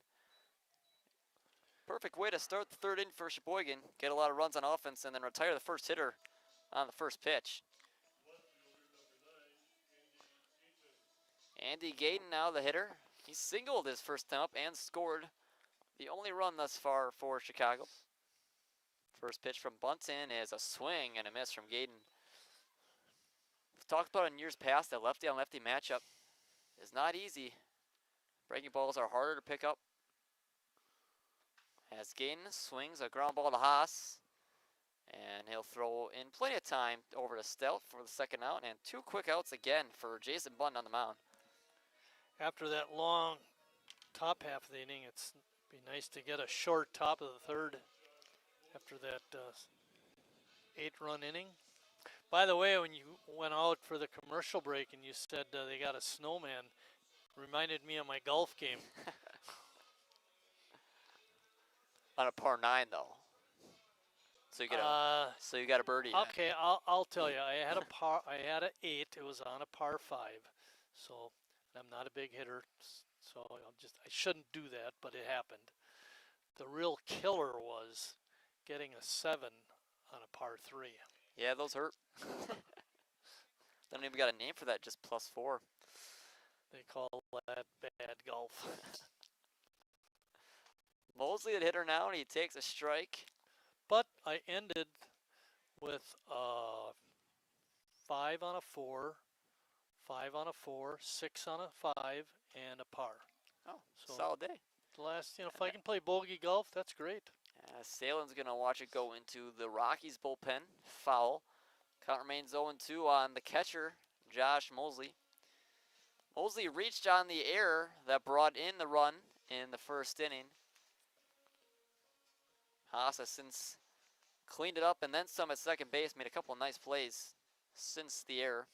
Perfect way to start the third inning for Sheboygan. Get a lot of runs on offense and then retire the first hitter on the first pitch. Andy Gayton now the hitter. He singled his first time up and scored the only run thus far for Chicago. First pitch from Bunton is a swing and a miss from Gayton. We've talked about in years past that lefty on lefty matchup is not easy. Breaking balls are harder to pick up. As Gayton swings a ground ball to Haas. And he'll throw in plenty of time over to Stelf for the second out. And 2 quick outs again for Jason Bunn on the mound. After that long top half of the inning, it's be nice to get a short top of the third after that 8-run inning. By the way, when you went out for the commercial break and you said they got a snowman, reminded me of my golf game. On a par 9 though. So you got a birdie. Okay, I'll tell you. I had a par. I had an 8. It was on a par 5. So I'm not a big hitter. So I shouldn't do that, but it happened. The real killer was getting a 7 on a par 3. Yeah, those hurt. They don't even got a name for that, just +4. They call that bad golf. Mosley the hitter now, and he takes a strike. But I ended with 5 on a 4, 5 on a 4, 6 on a 5, and a par. Oh, so solid day. The last, if I can play bogey golf, that's great. Salen's going to watch it go into the Rockies bullpen. Foul. Count remains 0-2 on the catcher, Josh Mosley. Mosley reached on the error that brought in the run in the first inning. Haas has since cleaned it up and then some at second base, made a couple of nice plays since the error.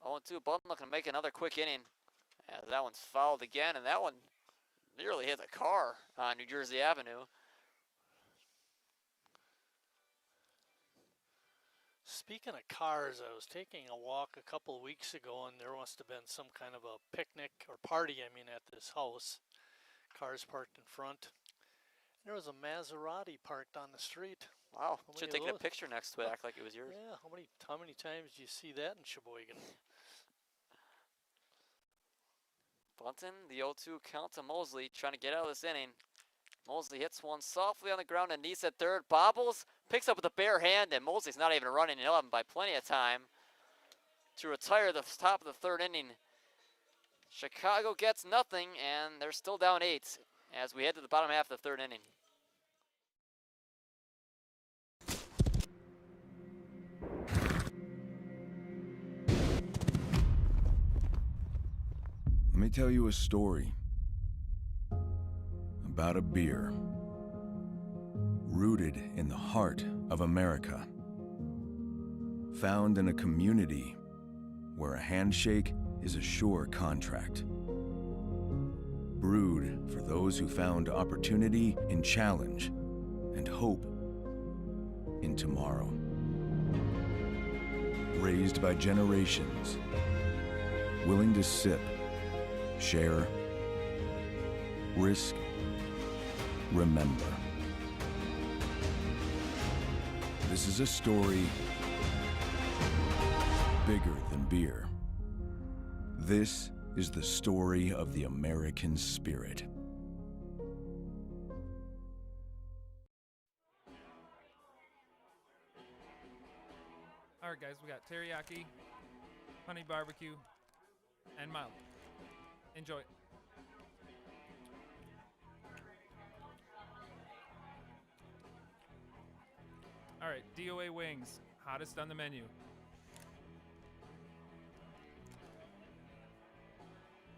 0-2, Button looking to make another quick inning. As that one's fouled again, and that one nearly hit a car on New Jersey Avenue. Speaking of cars, I was taking a walk a couple of weeks ago, and there must have been some kind of a picnic or party, at this house. Cars parked in front. There was a Maserati parked on the street. Wow, should have taken a picture next to it, act like it was yours. Yeah, how many times do you see that in Sheboygan? Bunton, the 0-2 count to Mosley, trying to get out of this inning. Mosley hits one softly on the ground, and Neese at third, bobbles, picks up with a bare hand, and Mosley's not even running, and he'll have him by plenty of time to retire the top of the third inning. Chicago gets nothing, and they're still down 8 as we head to the bottom half of the third inning. Let me tell you a story about a beer rooted in the heart of America, found in a community where a handshake is a sure contract, brewed for those who found opportunity in challenge and hope in tomorrow, raised by generations willing to sip, share, risk, remember. This is a story bigger than beer. This is the story of the American spirit. All right, guys, we got teriyaki, honey barbecue, and mild. Enjoy. All right, DOA wings, hottest on the menu.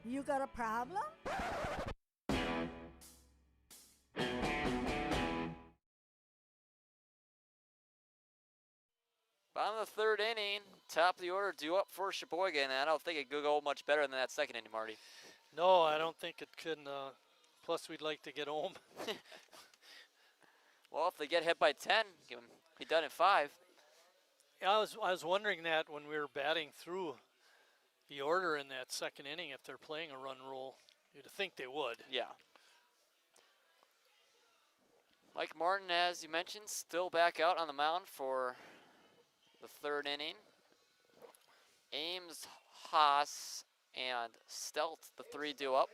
You got a problem? Bottom of the third inning, top of the order due up for Sheboygan. I don't think it could go much better than that second inning, Marty. No, I don't think it can. Plus, we'd like to get home. Well, if they get hit by 10, be done in 5. Yeah, I was wondering that when we were batting through the order in that second inning, if they're playing a run rule. You'd think they would. Yeah. Mike Martin, as you mentioned, still back out on the mound for the third inning. Ames, Haas, and Stelt, the 3 due up.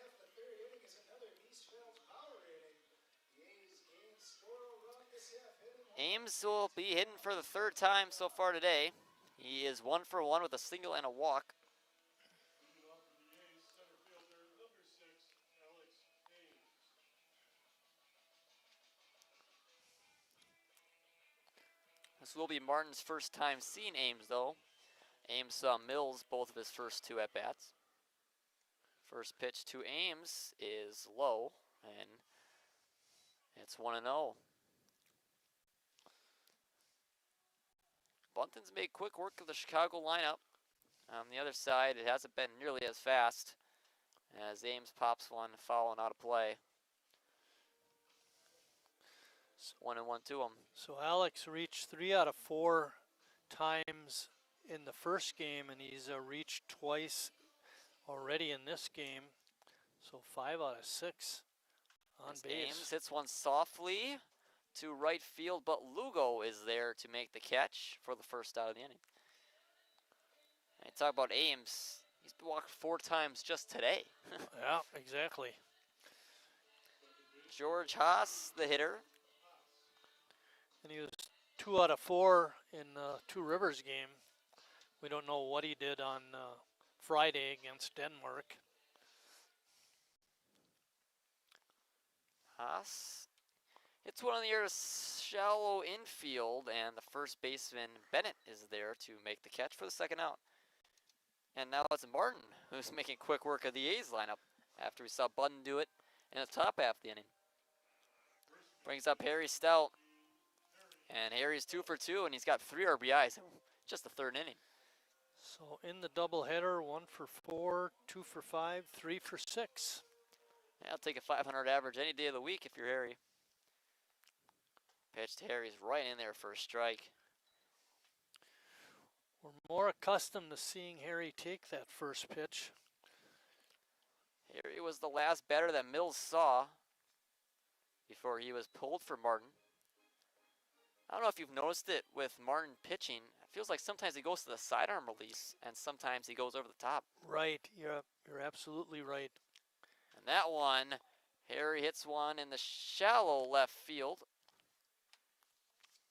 Ames will be hitting for the 3rd time so far today. He is 1 for 1 with a single and a walk. This will be Martin's first time seeing Ames, though. Ames saw Mills both of his first 2 at-bats. First pitch to Ames is low, and it's 1-0. Bunton's made quick work of the Chicago lineup. On the other side, it hasn't been nearly as fast as Ames pops one, foul and out of play. 1-1 to him. So Alex reached 3 out of 4 times in the first game, and he's reached twice already in this game. So 5 out of 6 on base. Ames hits one softly to right field, but Lugo is there to make the catch for the first out of the inning. And talk about Ames, he's been walked 4 times just today. Yeah, exactly. George Haas, the hitter. And he was 2 out of 4 in Two Rivers game. We don't know what he did on Friday against Denmark. Haas hits one on the air to shallow infield, and the first baseman, Bennett, is there to make the catch for the second out. And now it's Martin who's making quick work of the A's lineup after we saw Budden do it in the top half of the inning. Brings up Harry Stout. And Harry's 2 for 2, and he's got 3 RBIs in just the third inning. So in the doubleheader, 1 for 4, 2 for 5, 3 for 6. Yeah, I'll take a 500 average any day of the week if you're Harry. Pitch to Harry's right in there for a strike. We're more accustomed to seeing Harry take that first pitch. Harry was the last batter that Mills saw before he was pulled for Martin. I don't know if you've noticed it with Martin pitching. It feels like sometimes he goes to the sidearm release and sometimes he goes over the top. Right, you're absolutely right. And that one, Harry hits one in the shallow left field.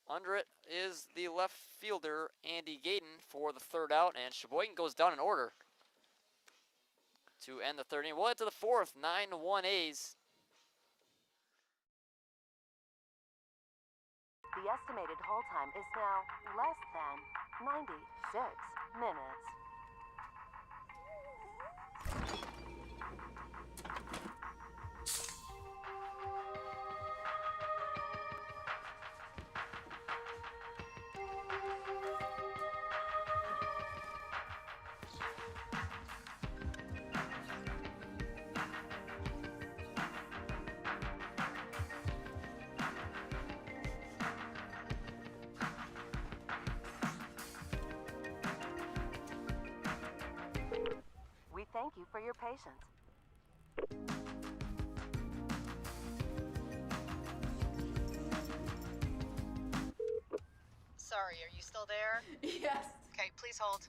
Under it is the left fielder, Andy Gayden, for the third out, and Sheboygan goes down in order to end the third inning. We'll head to the fourth, 9-1 A's. The estimated hold time is now less than 96 minutes. Thank you for your patience. Sorry, are you still there? Yes. Okay, please hold.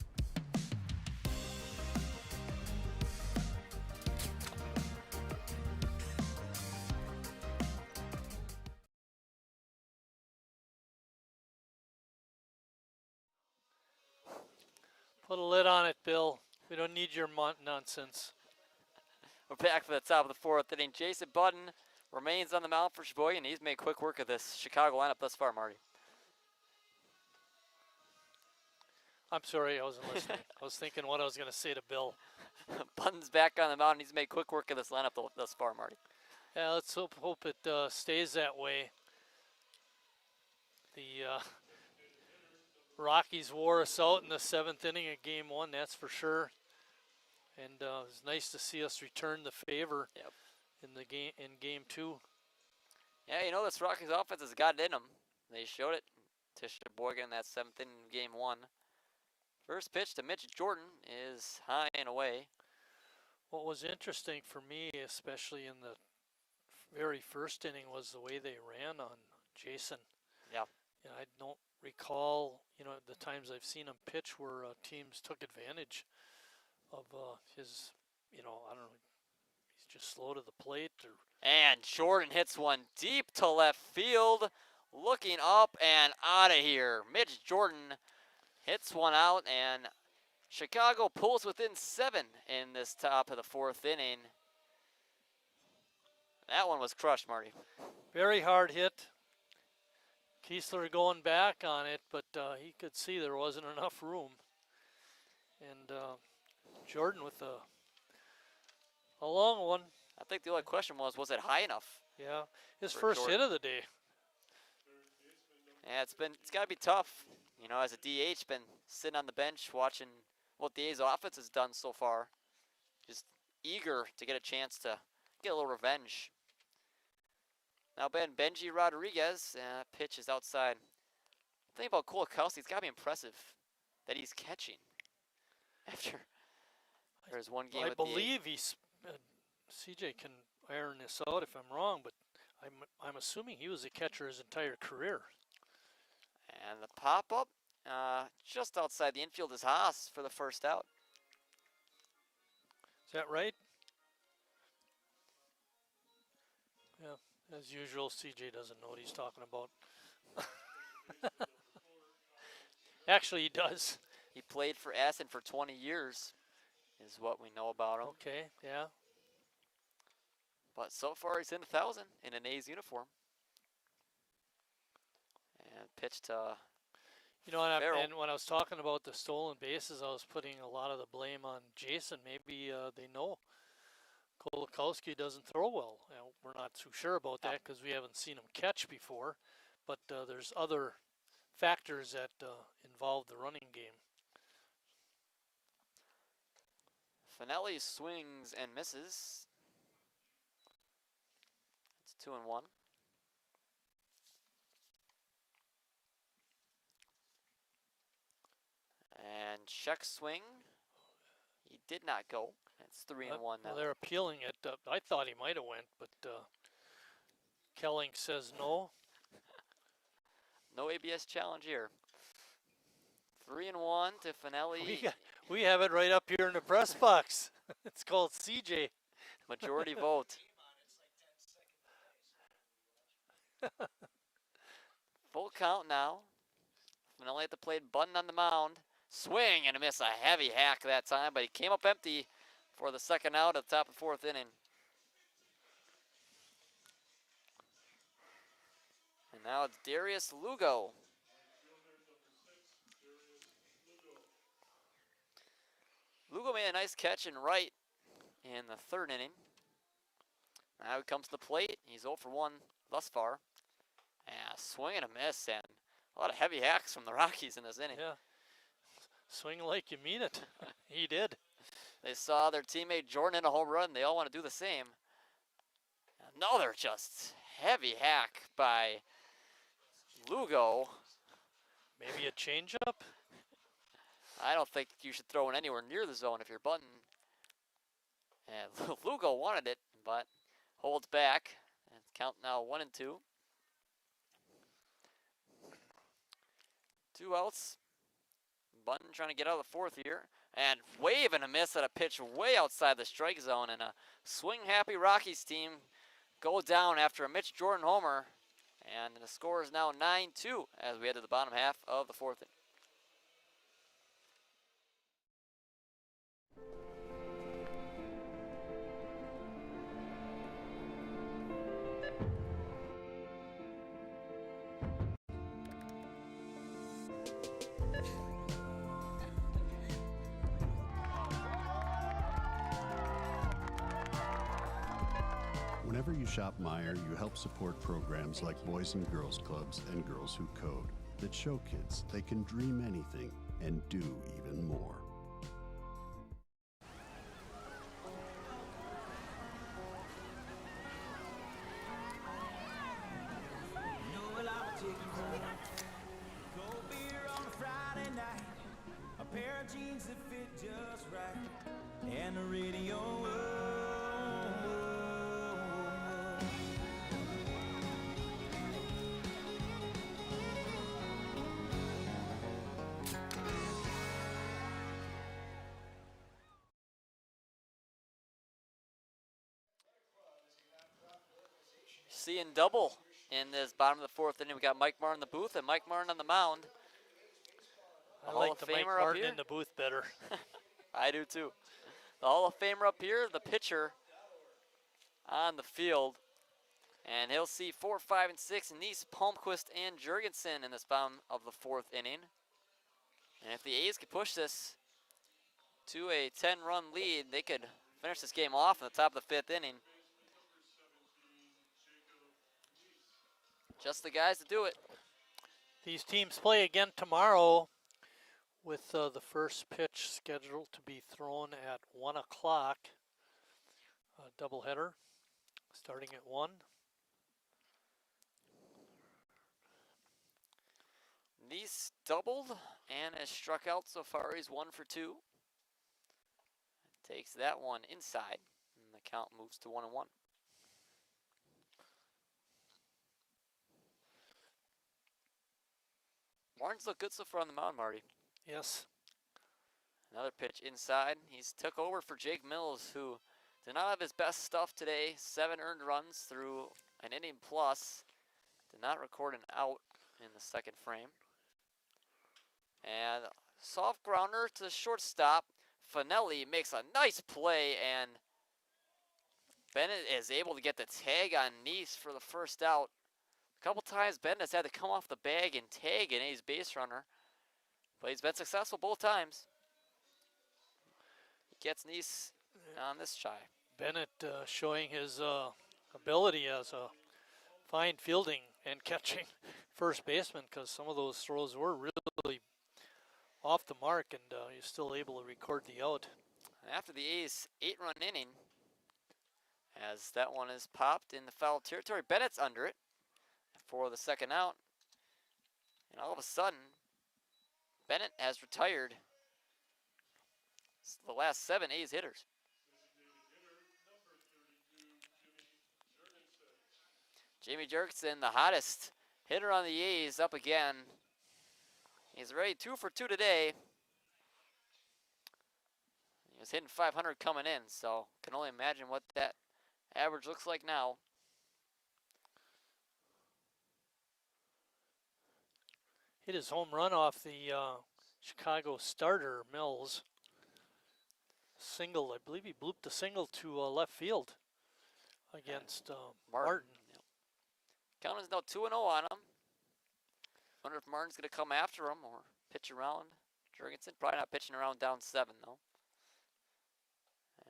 Put a lid on it, Bill. We don't need your nonsense. We're back for the top of the fourth inning. Jason Budden remains on the mound for Sheboygan. He's made quick work of this Chicago lineup thus far, Marty. I'm sorry, I wasn't listening. I was thinking what I was going to say to Bill. Budden's back on the mound. He's made quick work of this lineup thus far, Marty. Yeah, let's hope it stays that way. The Rockies wore us out in the 7th inning of Game 1, that's for sure. And it was nice to see us return the favor in Game 2. Yeah, you know, this Rockies offense has got it in them. They showed it to Sheboygan in that 7th inning of Game 1. First pitch to Mitch Jordan is high and away. What was interesting for me, especially in the very first inning, was the way they ran on Jason. Yeah. You know, I don't recall, the times I've seen him pitch where teams took advantage of his, I don't know, he's just slow to the plate. And Jordan hits one deep to left field, looking up and out of here. Mitch Jordan hits one out, and Chicago pulls within 7 in this top of the 4th inning. That one was crushed, Marty. Very hard hit. Kiesler going back on it, but he could see there wasn't enough room. And Jordan with a long one. I think the only question was it high enough? Yeah, his first Jordan. hit of the day. Yeah, it's got to be tough. you know, as a DH, been sitting on the bench watching what the A's offense has done so far. Just eager to get a chance to get a little revenge. Now Benji Rodriguez, pitch is outside. The thing about Kolakowski, it's got to be impressive that he's catching after there's one game. I believe he's CJ can iron this out if I'm wrong, but I'm assuming he was a catcher his entire career. And the pop up just outside the infield is Haas for the first out. Is that right? Yeah, as usual, CJ doesn't know what he's talking about. Actually, he does. He played for Aston for 20 years, is what we know about him. Okay, yeah. But so far, he's in 1,000 in an A's uniform. And pitch to You know, and, Farrell. and when I was talking about the stolen bases, I was putting a lot of the blame on Jason. Maybe they know Kolakowski doesn't throw well. We're not too sure about that because we haven't seen him catch before. But there's other factors that involve the running game. Finelli swings and misses. It's 2-1. And check swing. He did not go. It's 3-1 now. Well, they're appealing it. I thought he might have went, but Kelling says no. No ABS challenge here. 3-1 to Finelli. We have it right up here in the press box. It's called CJ. Majority vote. Full count now. Finelli at the plate, button on the mound. Swing and a miss. A heavy hack that time, but he came up empty for the second out at the top of the fourth inning. And now it's Darius Lugo. Lugo made a nice catch in right in the third inning. Now he comes to the plate. He's 0 for 1 thus far. Yeah, swing and a miss, and a lot of heavy hacks from the Rockies in this inning. Yeah. Swing like you mean it. He did. They saw their teammate Jordan in a home run. They all want to do the same. Another just heavy hack by Lugo. Maybe a changeup? I don't think you should throw it anywhere near the zone if you're button. And Lugo wanted it, but holds back. And count now 1-2. 2 outs. Button trying to get out of the fourth here. And wave and a miss at a pitch way outside the strike zone. And a swing-happy Rockies team go down after a Mitch Jordan homer. And the score is now 9-2 as we head to the bottom half of the fourth inning. Whenever you shop Meijer, you help support programs like Boys and Girls Clubs and Girls Who Code that show kids they can dream anything and do even more. Cold beer on a Friday night, a pair of jeans that fit just right, and the radio. Seeing double in this bottom of the fourth inning. We got Mike Martin in the booth and Mike Martin on the mound. I like the Mike Martin in the booth better. I do too. The Hall of Famer up here, the pitcher on the field. And he'll see 4, 5, and 6, Nice, Palmquist, and Jurgensen in this bottom of the fourth inning. And if the A's could push this to a 10-run lead, they could finish this game off in the top of the fifth inning. Just the guys to do it. These teams play again tomorrow with the first pitch scheduled to be thrown at 1 o'clock. A doubleheader starting at 1. Neese doubled and has struck out so far. He's 1 for 2. Takes that one inside, and the count moves to 1-1. Martin's looked good so far on the mound, Marty. Yes. Another pitch inside. He's took over for Jake Mills, who did not have his best stuff today. 7 earned runs through an inning plus. Did not record an out in the second frame. And soft grounder to the shortstop. Finelli makes a nice play, and Bennett is able to get the tag on Neese for the first out. A couple times Bennett has had to come off the bag and tag an A's base runner, but he's been successful both times. He gets Neese on this try. Bennett showing his ability as a fine fielding and catching first baseman, because some of those throws were really off the mark, and he's still able to record the out. After the A's 8-run inning, as that one is popped in the foul territory, Bennett's under it for the second out. And all of a sudden, Bennett has retired the last 7 A's hitters. Jamie Jurgensen, the hottest hitter on the A's, up again. He's already 2 for 2 today. He was hitting 500 coming in, so can only imagine what that average looks like now. Hit his home run off the Chicago starter, Mills. Single, I believe he blooped a single to left field against Martin. Yep. Count is now 2-0 on him. Wonder if Martin's going to come after him or pitch around Jurgensen. Probably not pitching around down 7, though.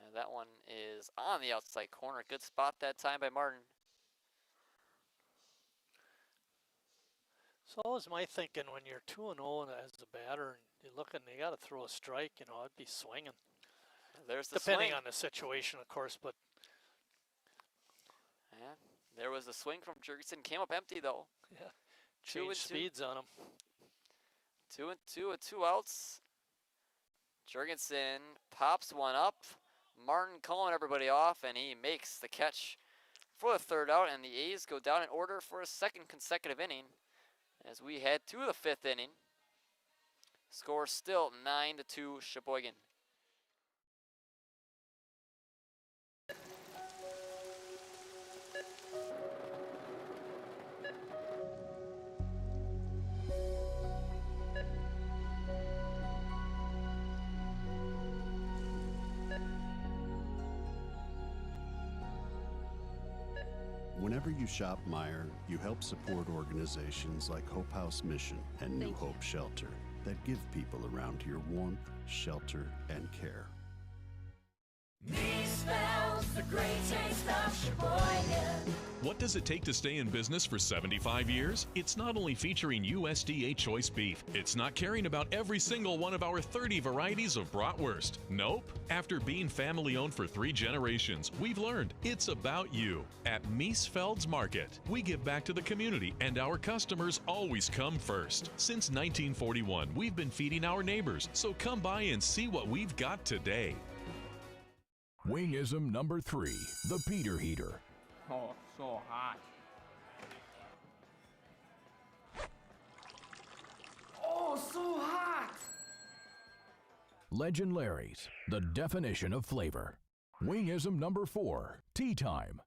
And that one is on the outside corner. Good spot that time by Martin. So always my thinking when you're 2-0 as a batter and you're looking, you got to throw a strike, you know, I'd be swinging. There's the Depending swing. on the situation, of course, but. Yeah, there was the swing from Jurgensen. Came up empty, though. Yeah. Change speeds on him. 2-2 with 2 outs. Jurgensen pops one up. Martin calling everybody off, and he makes the catch for the third out, and the A's go down in order for a second consecutive inning as we head to the 5th inning. Score still 9-2 Sheboygan. Whenever you shop Meijer, you help support organizations like Hope House Mission and New Hope Shelter that give people around here warmth, shelter, and care. Me spells the great taste of Sheboygan. What does it take to stay in business for 75 years? It's not only featuring USDA choice beef, it's not caring about every single one of our 30 varieties of bratwurst. Nope. After being family owned for 3 generations, we've learned it's about you. At Miesfeld's Market, we give back to the community and our customers always come first. Since 1941, we've been feeding our neighbors, so come by and see what we've got today. Wingism number 3, the Peter Heater. Oh, so hot. Oh, so hot! Legend Larry's, the definition of flavor. Wingism number 4, tea time.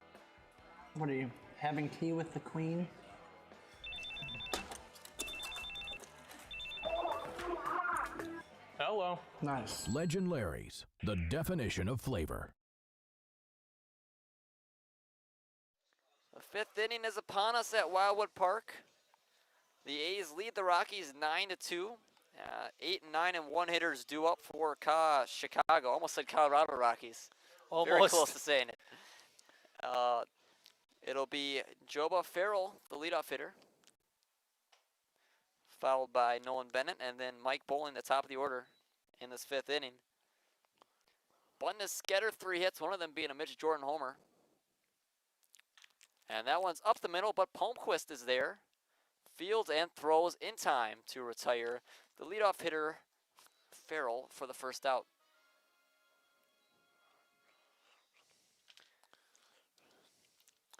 What are you, having tea with the queen? Hello. Nice. Legend Larry's, the definition of flavor. The 5th inning is upon us at Wildwood Park. The A's lead the Rockies 9-2. 8 and 9 and 1 hitters due up for Chicago. Almost said Colorado Rockies. Almost. Very close to saying it. It'll be Joba Farrell, the leadoff hitter. followed by Nolan Bennett, and then Mike Bowling, the top of the order in this 5th inning. Button has scattered 3 hits, one of them being a Mitch Jordan homer. And that one's up the middle, but Palmquist is there. Fields and throws in time to retire the leadoff hitter, Farrell, for the first out.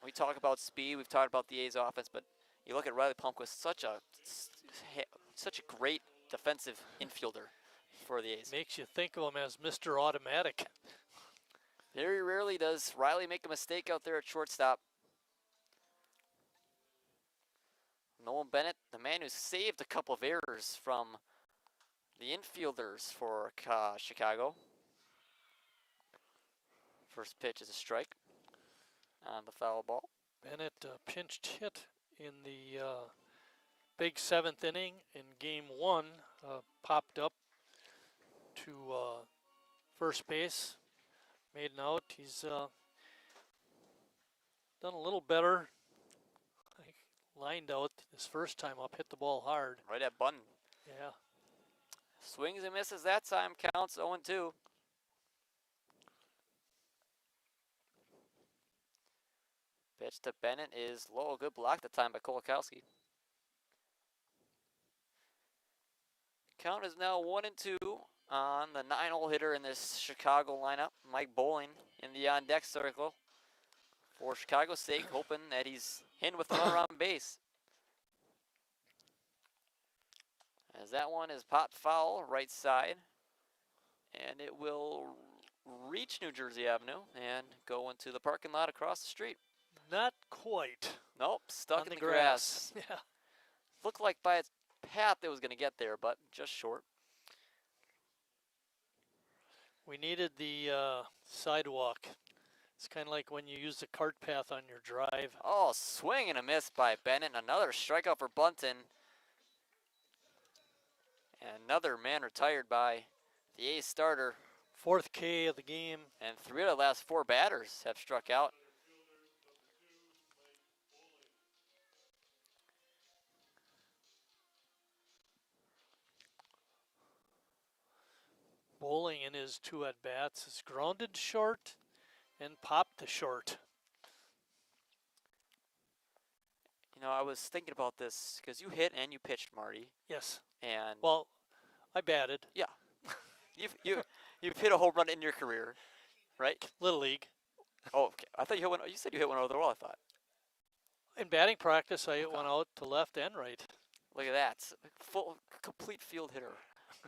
We talk about speed, we've talked about the A's offense, but you look at Riley Palmquist, such a great defensive infielder for the A's. Makes you think of him as Mr. Automatic. Very rarely does Riley make a mistake out there at shortstop. Nolan Bennett, the man who saved a couple of errors from the infielders for Chicago. First pitch is a strike on the foul ball. Bennett pinched hit in the big 7th inning in game 1, popped up to first base, made an out. He's done a little better. Lined out his first time up, hit the ball hard. Right at Button. Yeah. Swings and misses that time, counts 0-2. Pitch to Bennett is low, a good block that time by Kolakowski. Count is now 1-2 on the 9-hole hitter in this Chicago lineup, Mike Bowling, in the on-deck circle. For Chicago's sake, hoping that he's in with a runner on base. As that one is popped foul, right side. And it will reach New Jersey Avenue and go into the parking lot across the street. Not quite. Nope, stuck on in the grass. Yeah. Looked like by its path it was going to get there, but just short. We needed the sidewalk. It's kind of like when you use the cart path on your drive. Oh, swing and a miss by Bennett. Another strikeout for Bunton. And another man retired by the A's starter. 4th K of the game. And 3 of the last 4 batters have struck out. Bowling in his 2 at-bats is grounded short and popped to short. You know, I was thinking about this because you hit and you pitched, Marty. Yes. And well, I batted. Yeah. you've hit a home run in your career, right? Little League. Oh, okay. I thought you hit one. You said you hit one over the wall, I thought. In batting practice, I hit one out to left and right. Look at that. Complete field hitter.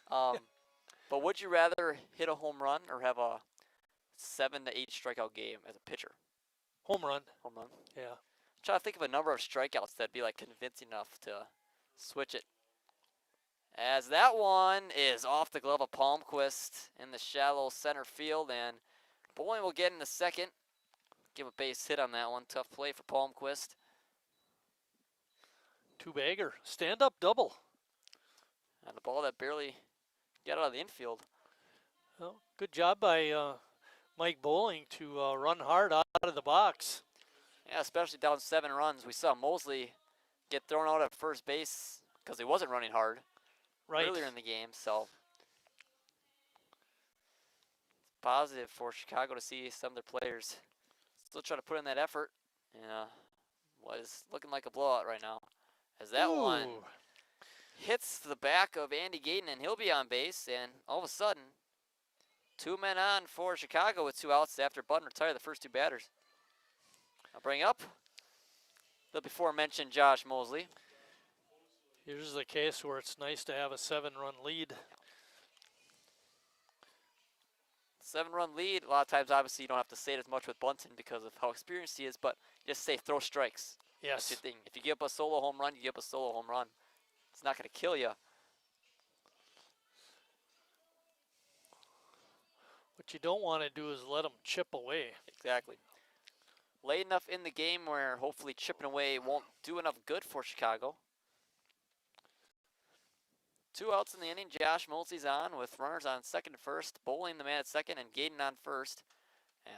But would you rather hit a home run or have a 7 to 8 strikeout game as a pitcher? Home run. Home run? Yeah. I'm trying to think of a number of strikeouts that'd be like convincing enough to switch it. As that one is off the glove of Palmquist in the shallow center field, and Bowling will get in the second. Give a base hit on that one. Tough play for Palmquist. 2-bagger. Stand-up double. And the ball that barely got out of the infield. Well, good job by Mike Bowling to run hard out of the box. Yeah, especially down 7 runs. We saw Mosley get thrown out at first base because he wasn't running hard earlier in the game. So it's positive for Chicago to see some of their players still trying to put in that effort. And what is looking like a blowout right now. As that one hits the back of Andy Gayton, and he'll be on base. And all of a sudden, 2 men on for Chicago with 2 outs after Button retired the first 2 batters. I'll bring up the before-mentioned Josh Mosley. Here's the case where it's nice to have a 7-run lead. 7-run lead. A lot of times, obviously, you don't have to say it as much with Bunton because of how experienced he is, but just say throw strikes. Yes. That's your thing. If you give up a solo home run, you give up a solo home run. It's not going to kill you. What you don't want to do is let them chip away. Exactly. Late enough in the game where hopefully chipping away won't do enough good for Chicago. 2 outs in the inning. Josh Mosley's on with runners on second and first. Bowling the man at second and Gayton on first.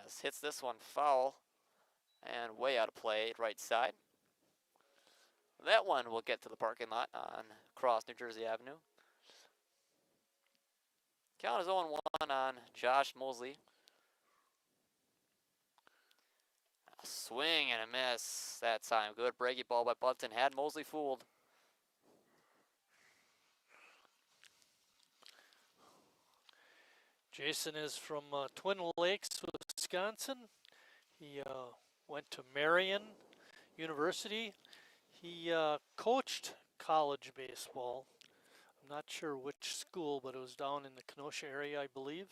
As hits this one foul and way out of play right side. That one will get to the parking lot on across New Jersey Avenue. Count is 0-1 on Josh Mosley. A swing and a miss that time. Good breaky ball by Bunton. Had Mosley fooled. Jason is from Twin Lakes, Wisconsin. He went to Marion University. He coached college baseball. I'm not sure which school, but it was down in the Kenosha area, I believe.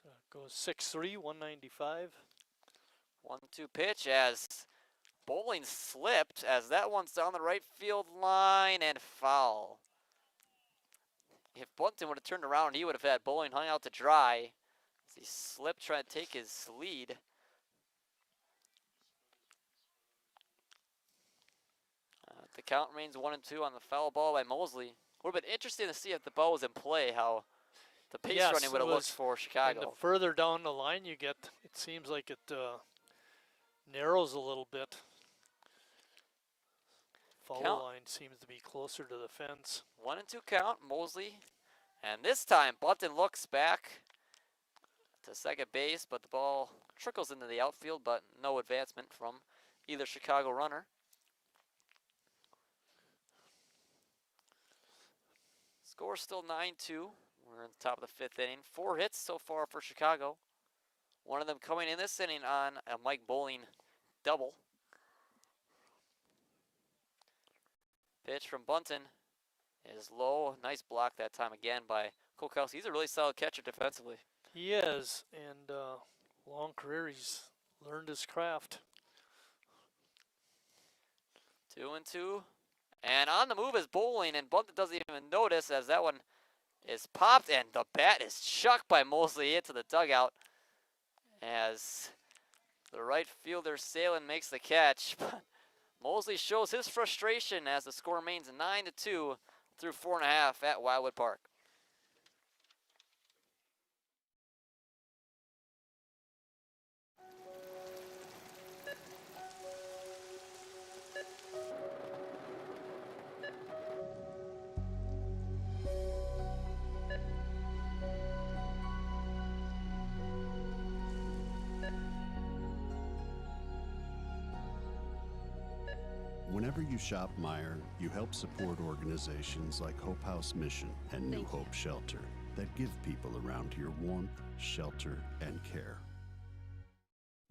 So it goes 6-3, 195. 1-2 pitch as Bowling slipped as that one's down the right field line and foul. If Bunton would have turned around, he would have had Bowling hung out to dry. As he slipped, trying to take his lead. The count remains 1-2 on the foul ball by Mosley. Would have been interesting to see if the ball was in play, how the pace running would have looked for Chicago. And the further down the line you get, it seems like it narrows a little bit. Foul line seems to be closer to the fence. 1-2 count, Mosley. And this time, Bunton looks back to second base, but the ball trickles into the outfield, but no advancement from either Chicago runner. Score still 9-2. We're in the top of the fifth inning. 4 hits so far for Chicago. One of them coming in this inning on a Mike Bowling double. Pitch from Bunton is low. Nice block that time again by Kolkowski. He's a really solid catcher defensively. He is, and long career, he's learned his craft. 2-2. And on the move is Bowling, and Bunton doesn't even notice as that one is popped, and the bat is chucked by Mosley into the dugout as the right fielder Salin makes the catch. Mosley shows his frustration as the score remains 9-2 through 4.5 at Wildwood Park. Whenever you shop Meijer, you help support organizations like Hope House Mission and New Hope Shelter that give people around here warmth, shelter, and care.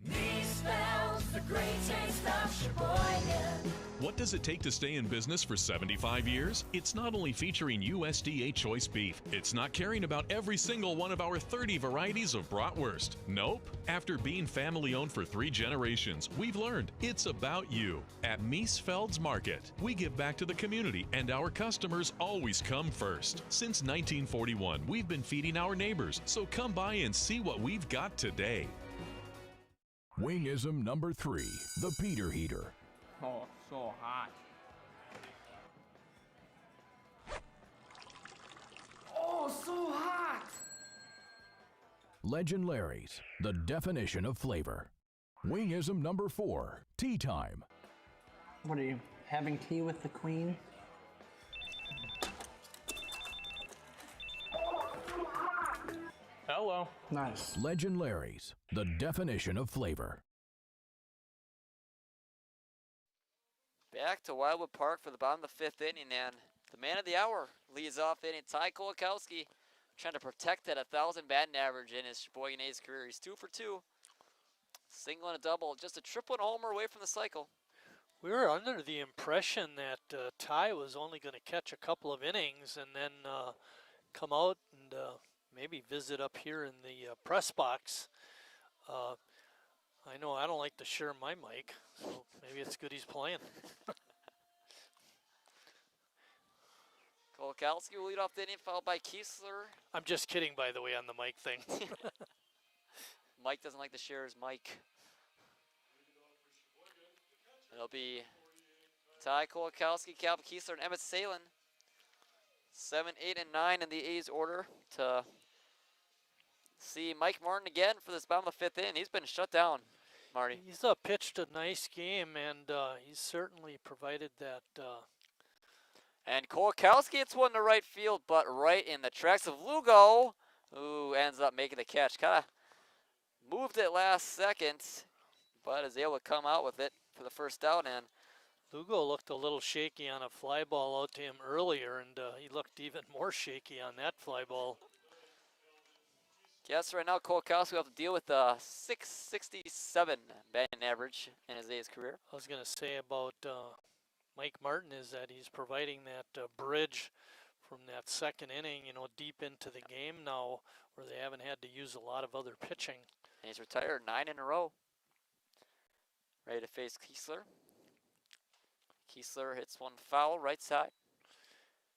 Me spells the great taste of Sheboygan. What does it take to stay in business for 75 years? It's not only featuring USDA choice beef. It's not caring about every single one of our 30 varieties of bratwurst. Nope. After being family owned for 3 generations, we've learned it's about you. At Miesfeld's Market, we give back to the community and our customers always come first. Since 1941, we've been feeding our neighbors, so come by and see what we've got today. Wingism number 3, the Peter Heater. Oh, so hot. Oh, so hot. Legend Larry's, the definition of flavor. Wingism number 4, tea time. What are you, having tea with the queen? Hello. Nice. Legend Larry's, the definition of flavor. Back to Wildwood Park for the bottom of the 5th inning, and the man of the hour leads off inning. Ty Kolakowski trying to protect that 1,000 batting average in his Sheboygan A's career. He's 2 for 2. Single and a double, just a triple and a homer away from the cycle. We were under the impression that Ty was only going to catch a couple of innings and then come out and maybe visit up here in the press box. I know I don't like to share my mic, so maybe it's good he's playing. Kolakowski will lead off the inning, followed by Kiesler. I'm just kidding, by the way, on the mic thing. Mike doesn't like to share his mic. It'll be Ty Kolakowski, Calvin Kiesler, and Emmett Salin. 7, 8, and 9 in the A's order to see see Mike Martin again for this bottom of the 5th inning. He's been shut down, Marty. He's pitched a nice game, and he's certainly provided that. And Kolakowski hits one to right field, but right in the tracks of Lugo, who ends up making the catch. Kind of moved it last second, but is able to come out with it for the first out. And Lugo looked a little shaky on a fly ball out to him earlier, and he looked even more shaky on that fly ball. yes, right now Kolakowski will have to deal with a 667 batting average in his A's career. I was going to say about Mike Martin is that he's providing that bridge from that second inning, deep into the game now, where they haven't had to use a lot of other pitching. And he's retired 9 in a row. Ready to face Kiesler. Kiesler hits one foul, right side.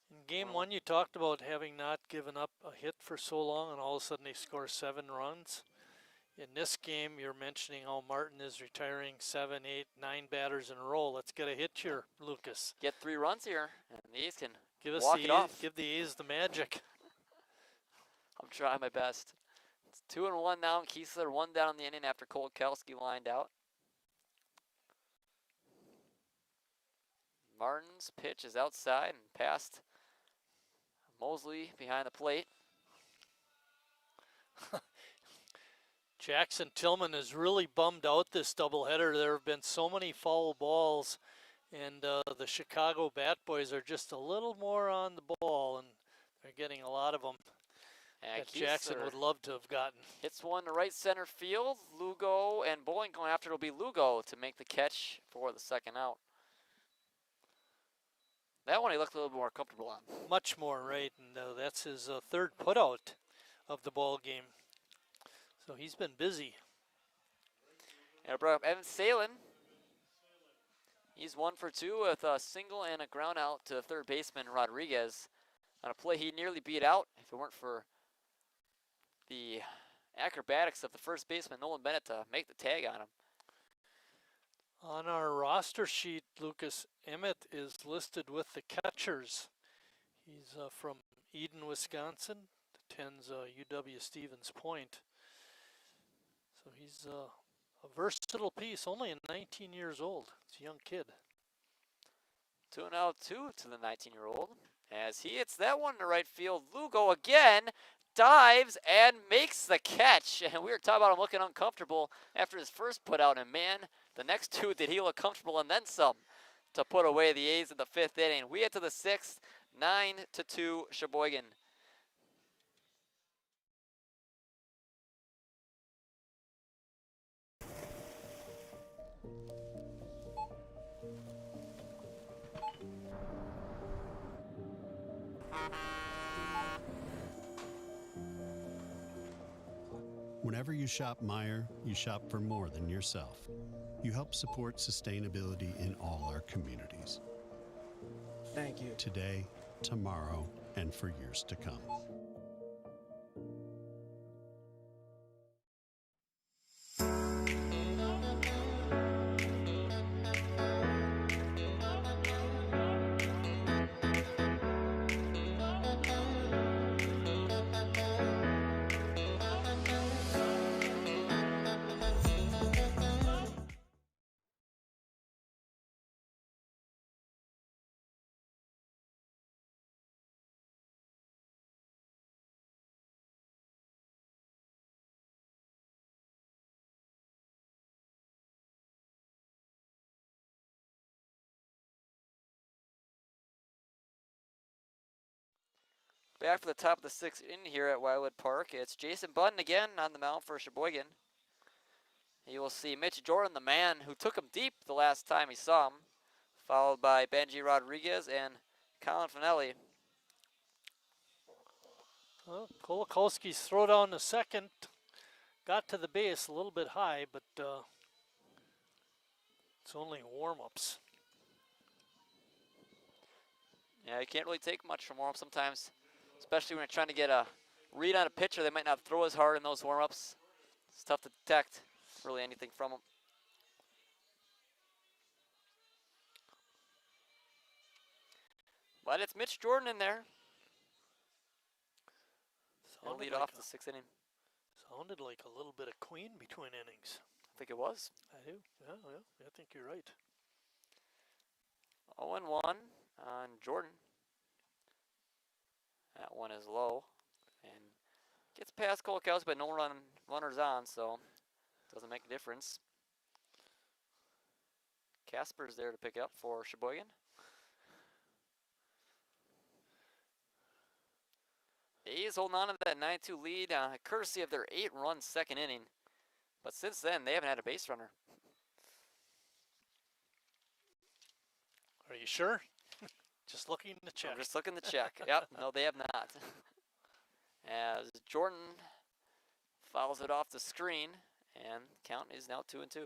In game 1, you talked about having not given up a hit for so long, and all of a sudden they score 7 runs. In this game, you're mentioning how Martin is retiring 7, 8, 9 batters in a row. Let's get a hit here, Lucas. Get 3 runs here, and the A's can Give us walk the it off. Give the A's the magic. I'm trying my best. It's 2-1 now. Kiesler 1 down in the inning after Kolakowski lined out. Martin's pitch is outside and past Mosley behind the plate. Jackson Tillman is really bummed out this doubleheader. There have been so many foul balls, and the Chicago Bat Boys are just a little more on the ball, and they're getting a lot of them that Jackson would love to have gotten. Hits one to right center field. Lugo and Bowling going after. It'll be Lugo to make the catch for the second out. That one he looked a little more comfortable on. Much more, right, and that's his third putout of the ball game. So he's been busy. And I brought up Evan Salin. He's 1 for 2 with a single and a ground out to third baseman Rodriguez on a play he nearly beat out if it weren't for the acrobatics of the first baseman Nolan Bennett to make the tag on him. On our roster sheet, Lucas Emmett is listed with the catchers. He's from Eden, Wisconsin, attends UW Stevens Point. So he's a versatile piece, only 19 years old. He's a young kid. 2-0 to the 19-year-old as he hits that one to right field. Lugo again dives and makes the catch. And we were talking about him looking uncomfortable after his first put out. And man, the next 2 did he look comfortable and then some to put away the A's in the 5th inning. We get to the 6th, 9-2 Sheboygan. Whenever you shop Meijer, you shop for more than yourself. You help support sustainability in all our communities. Thank you. Today, tomorrow, and for years to come. Back for the top of the 6th inning here at Wildwood Park. It's Jason Button again on the mound for Sheboygan. You will see Mitch Jordan, the man who took him deep the last time he saw him, followed by Benji Rodriguez and Colin Finelli. Well, Kolakowski's throw down the second got to the base a little bit high, but it's only warm-ups. Yeah, you can't really take much from warm-up sometimes, especially when you're trying to get a read on a pitcher. They might not throw as hard in those warm-ups. It's tough to detect really anything from them. But it's Mitch Jordan in there. He'll lead off the 6th inning. Sounded like a little bit of Queen between innings. I think it was. I do. Yeah, I think you're right. 0-1 on Jordan. That one is low. And gets past Kolkowski, but no runners on, so doesn't make a difference. Casper's there to pick up for Sheboygan. A's holding on to that 9-2 lead, courtesy of their 8-run second inning. But since then, they haven't had a base runner. Are you sure? Just looking to check. I'm just looking to check. Yep, no, they have not. As Jordan fouls it off the screen, and count is now 2-2.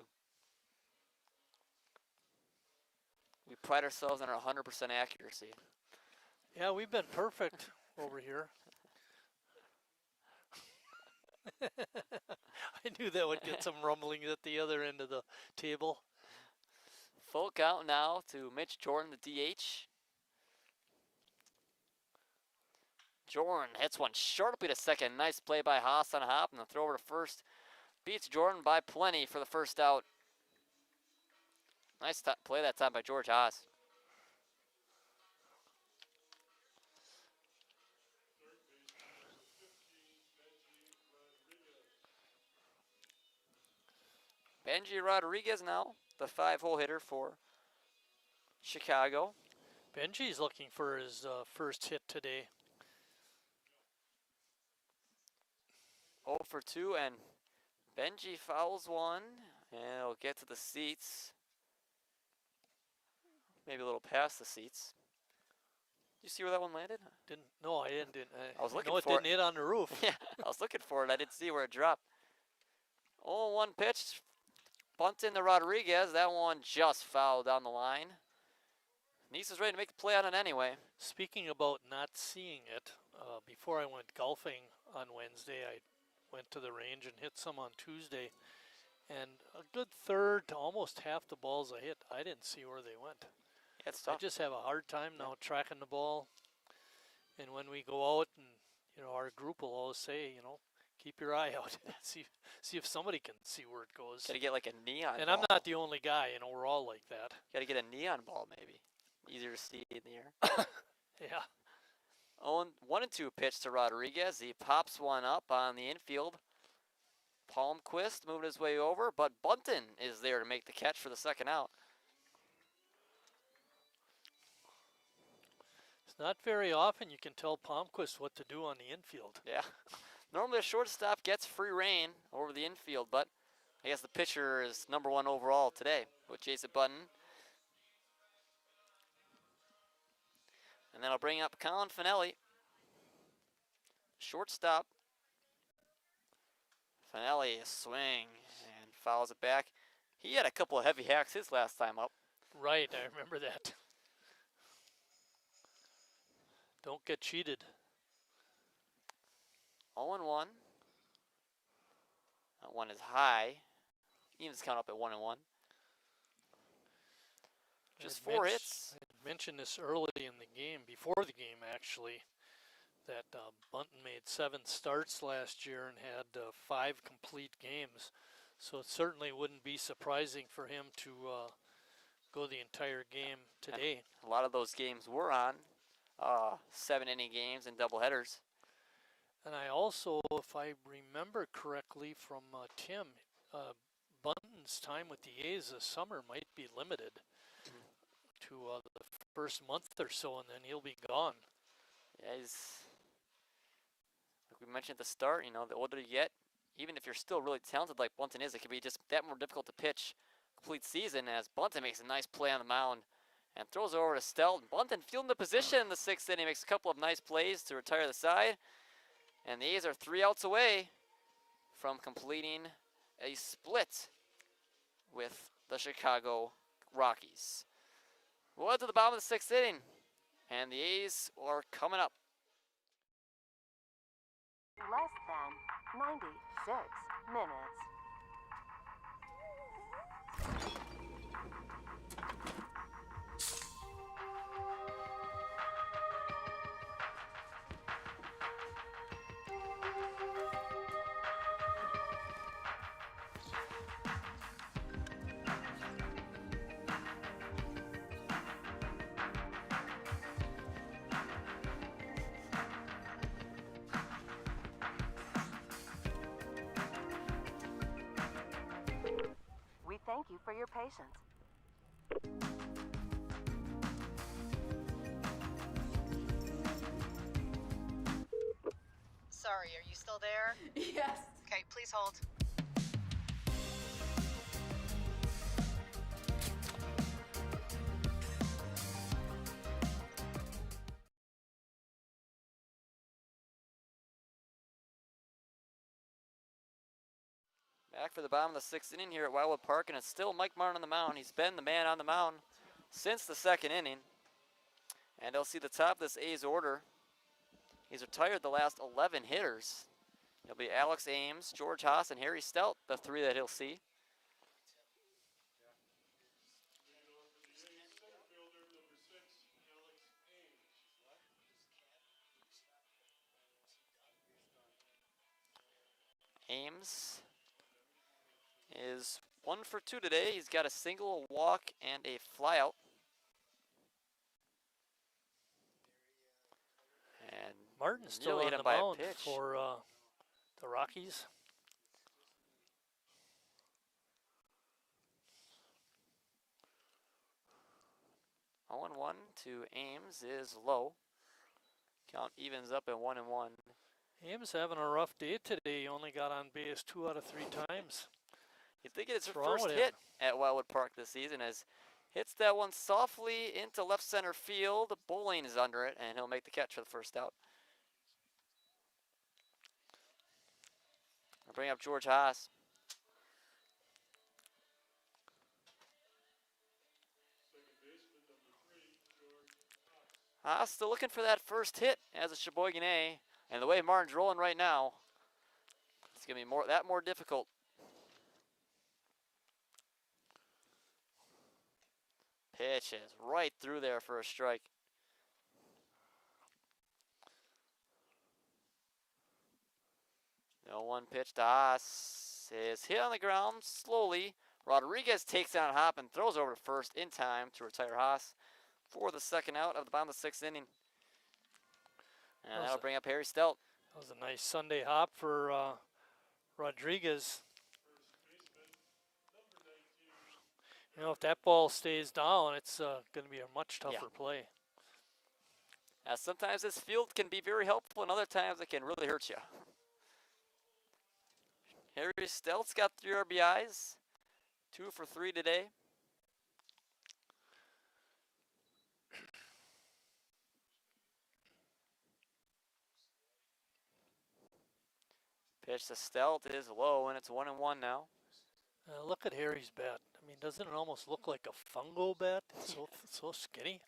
We pride ourselves on our 100% accuracy. Yeah, we've been perfect over here. I knew that would get some rumblings at the other end of the table. Full count now to Mitch Jordan, the DH. Jordan hits one sharply to second. Nice play by Haas on a hop, and the throw over to first. Beats Jordan by plenty for the first out. Nice play that time by George Haas. Benji Rodriguez now, the 5-hole hitter for Chicago. Benji's looking for his first hit today. 0 for 2, and Benji fouls one, and it'll get to the seats. Maybe a little past the seats. You see where that one landed? No, I didn't. I was looking for it. for it. Didn't hit on the roof. Yeah, I was looking for it. I didn't see where it dropped. 0-1 pitch. Bunt into Rodriguez. That one just fouled down the line. Nice is ready to make the play on it anyway. Speaking about not seeing it, before I went golfing on Wednesday, I went to the range and hit some on Tuesday. And a good third to almost half the balls I hit, I didn't see where they went. Yeah, it's tough. I just have a hard time now tracking the ball. And when we go out, and our group will always say, keep your eye out. see if somebody can see where it goes. Got to get like a neon And ball. I'm not the only guy, we're all like that. Got to get a neon ball maybe. Easier to see in the air. Yeah. 1-2 pitch to Rodriguez. He pops one up on the infield. Palmquist moving his way over, but Bunton is there to make the catch for the second out. It's not very often you can tell Palmquist what to do on the infield. Yeah. Normally a shortstop gets free reign over the infield, but I guess the pitcher is #1 overall today with Jason Button. And then I'll bring up Colin Finelli. Shortstop. Finelli, a swing, and fouls it back. He had a couple of heavy hacks his last time up. Right, I remember that. Don't get cheated. 0-1. That one is high. Evens count up at 1-1. Just 4 hits. I mentioned this early in the game, before the game actually, that Bunton made 7 starts last year and had 5 complete games. So it certainly wouldn't be surprising for him to go the entire game today. And a lot of those games were on 7-inning games and doubleheaders. And I also, if I remember correctly from Tim, Bunton's time with the A's this summer might be limited to the first month or so, and then he'll be gone. Yeah, he's, like we mentioned at the start, the older you get, even if you're still really talented like Bunton is, it can be just that more difficult to pitch complete season, as Bunton makes a nice play on the mound and throws it over to Stelton. Bunton fielding the position in the 6th inning, makes a couple of nice plays to retire the side. And the A's are 3 outs away from completing a split with the Chicago Rockies. We'll head to the bottom of the 6th inning, and the A's are coming up. Less than 96 minutes. for your patience. Sorry, are you still there? Yes. Okay, please hold. Back for the bottom of the sixth inning here at Wildwood Park, and it's still Mike Martin on the mound. He's been the man on the mound since the second inning. And he'll see the top of this A's order. He's retired the last 11 hitters. It'll be Alex Ames, George Haas, and Harry Stout, the three that he'll see. Ames is 1 for 2 today. He's got a single, a walk, and a flyout. And Martin's still nearly on hit the him by a mound pitch. for the Rockies. Oh, 0-1 to Ames is low. Count evens up at 1-1. Ames having a rough day today. He only got on base 2 out of 3 times. You think it's his What's wrong first with hit him? at Wildwood Park this season as hits that one softly into left center field. Bowling is under it, and he'll make the catch for the first out. I'll bring up George Haas. Haas still looking for that first hit as a Sheboygan A, and the way Martin's rolling right now, it's gonna be more difficult. Pitch is right through there for a strike. No 1 pitch to Haas is hit on the ground slowly. Rodriguez takes down Hop and throws over to first in time to retire Haas for the second out of the bottom of the 6th inning. And that'll bring up Harry Stout. That was a nice Sunday hop for Rodriguez. You know, if that ball stays down, it's going to be a much tougher play. Sometimes this field can be very helpful, and other times it can really hurt you. Harry Stout's got 3 RBIs, 2 for 3 today. Pitch to Stout is low, and it's 1-1 now. Look at Harry's bat. I mean, doesn't it almost look like a fungo bat? It's so skinny.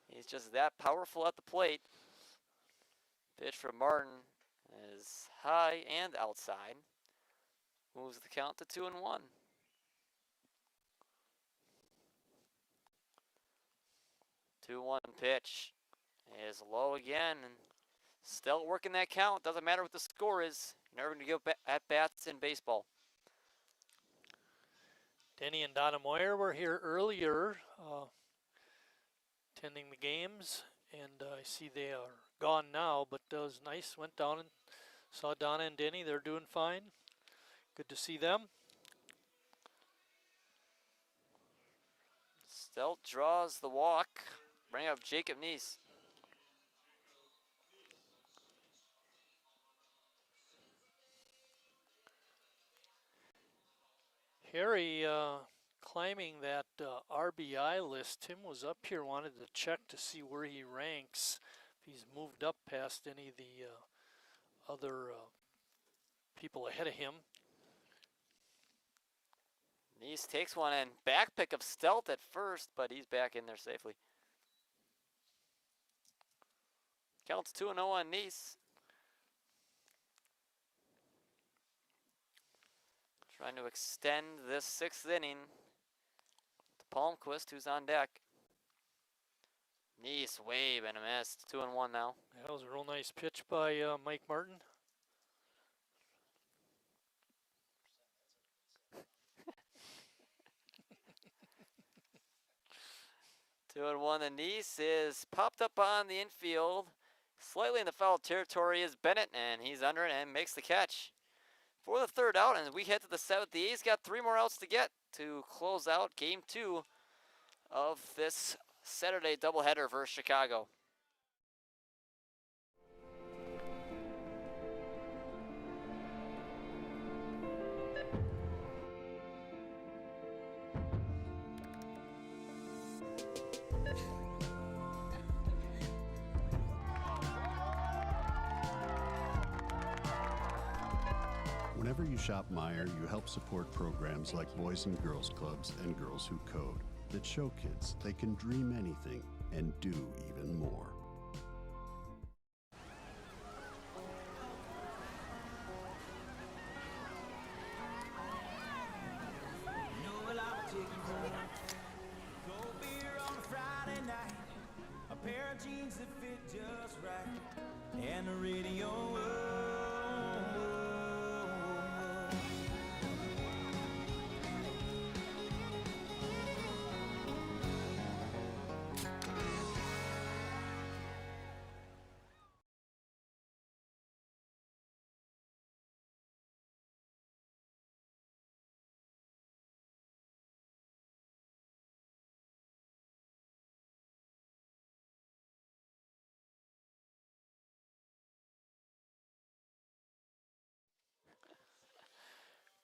He's just that powerful at the plate. Pitch from Martin is high and outside. Moves the count to 2-1. Two 1 pitch is low again, and still working that count. Doesn't matter what the score is. You're never going to go at bats in baseball. Denny and Donna Moyer were here earlier, attending the games, and I see they are gone now, but that was nice. Went down and saw Donna and Denny. They're doing fine. Good to see them. Stout draws the walk. Bring up Jacob Neese. Harry climbing that RBI list. Tim was up here, wanted to check to see where he ranks. If he's moved up past any of the other people ahead of him. Neese takes one and back pick of Stealth at first, but he's back in there safely. Counts 2-0 on Neese. Trying to extend this 6th inning to Palmquist, who's on deck. Neese wave and a miss. 2-1 now. That was a real nice pitch by Mike Martin. Two and one. The Neese is popped up on the infield. Slightly in the foul territory is Bennett, and he's under it and makes the catch. for the third out, and we head to the seventh. The A's got 3 more outs to get to close out game 2 of this Saturday doubleheader versus Chicago. Whenever you shop Meijer, you help support programs like Boys and Girls Clubs and Girls Who Code that show kids they can dream anything and do even more. Cold beer on a Friday night, a pair of jeans that fit just right, and the radio.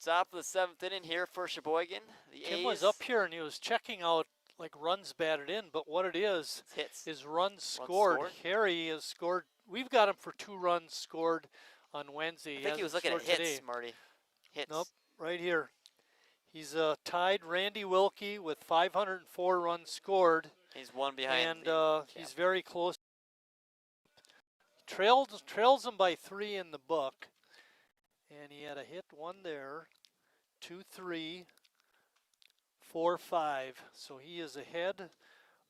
Top of the 7th inning here for Sheboygan. The Kim A's was up here and he was checking out like runs batted in, but what it is hits. Runs scored. Harry has scored. We've got him for 2 runs scored on Wednesday. I think he was looking at hits, Marty. Hits. Nope, right here. He's tied Randy Wilkie with 504 runs scored. He's one behind. And he's very close. Trails him by 3 in the book. And he had a hit, 1 there, 2, 3, 4, 5. So he is ahead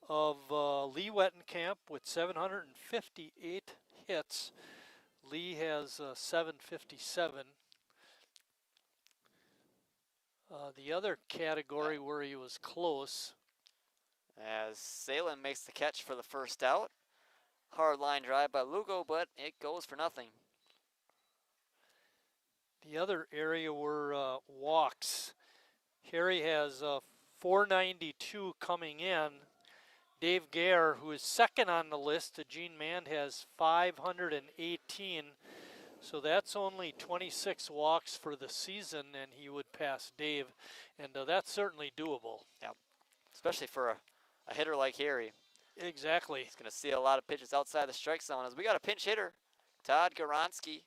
of Lee Wettenkamp with 758 hits. Lee has 757. The other category where he was close. As Salem makes the catch for the first out. Hard line drive by Lugo, but it goes for nothing. The other area were walks. Harry has 492 coming in. Dave Gare, who is second on the list to Gene Mand, has 518. So that's only 26 walks for the season, and he would pass Dave. And that's certainly doable. Yeah, especially for a hitter like Harry. Exactly. He's going to see a lot of pitches outside the strike zone. As we got a pinch hitter, Todd Goronsky.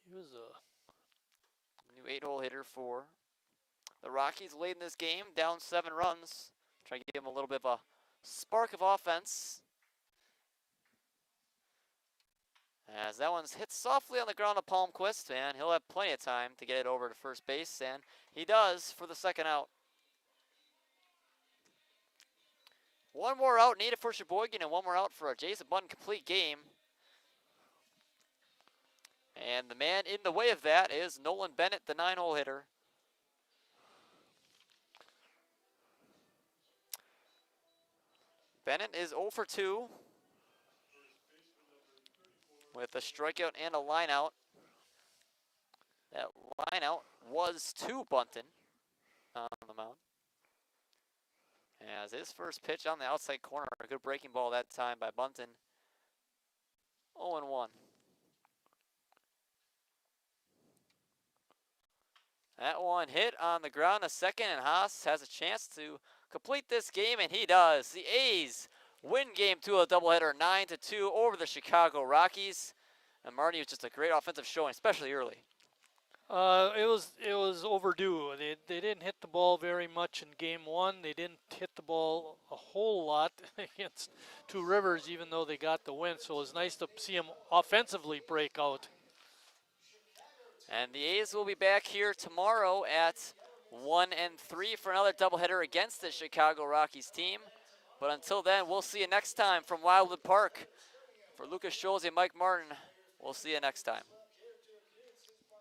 He was a new 8-hole hitter for the Rockies late in this game, down 7 runs. Try to give him a little bit of a spark of offense. As that one's hit softly on the ground to Palmquist, and he'll have plenty of time to get it over to first base, and he does for the second out. 1 more out needed for Sheboygan and 1 more out for a Jason Button complete game. And the man in the way of that is Nolan Bennett, the 9-hole hitter. Bennett is 0 for 2 with a strikeout and a lineout. That lineout was to Bunton on the mound. As his first pitch on the outside corner, a good breaking ball that time by Bunton. 0-1. That one hit on the ground a second, and Haas has a chance to complete this game, and he does. The A's win game 2 of the doubleheader 9-2 over the Chicago Rockies. And Marty, was just a great offensive showing, especially early. It was overdue. They didn't hit the ball very much in game 1. They didn't hit the ball a whole lot against Two Rivers, even though they got the win. So it was nice to see them offensively break out. And the A's will be back here tomorrow at 1 and 3 for another doubleheader against the Chicago Rockies team. But until then, we'll see you next time from Wildwood Park. For Lucas Scholz and Mike Martin, we'll see you next time.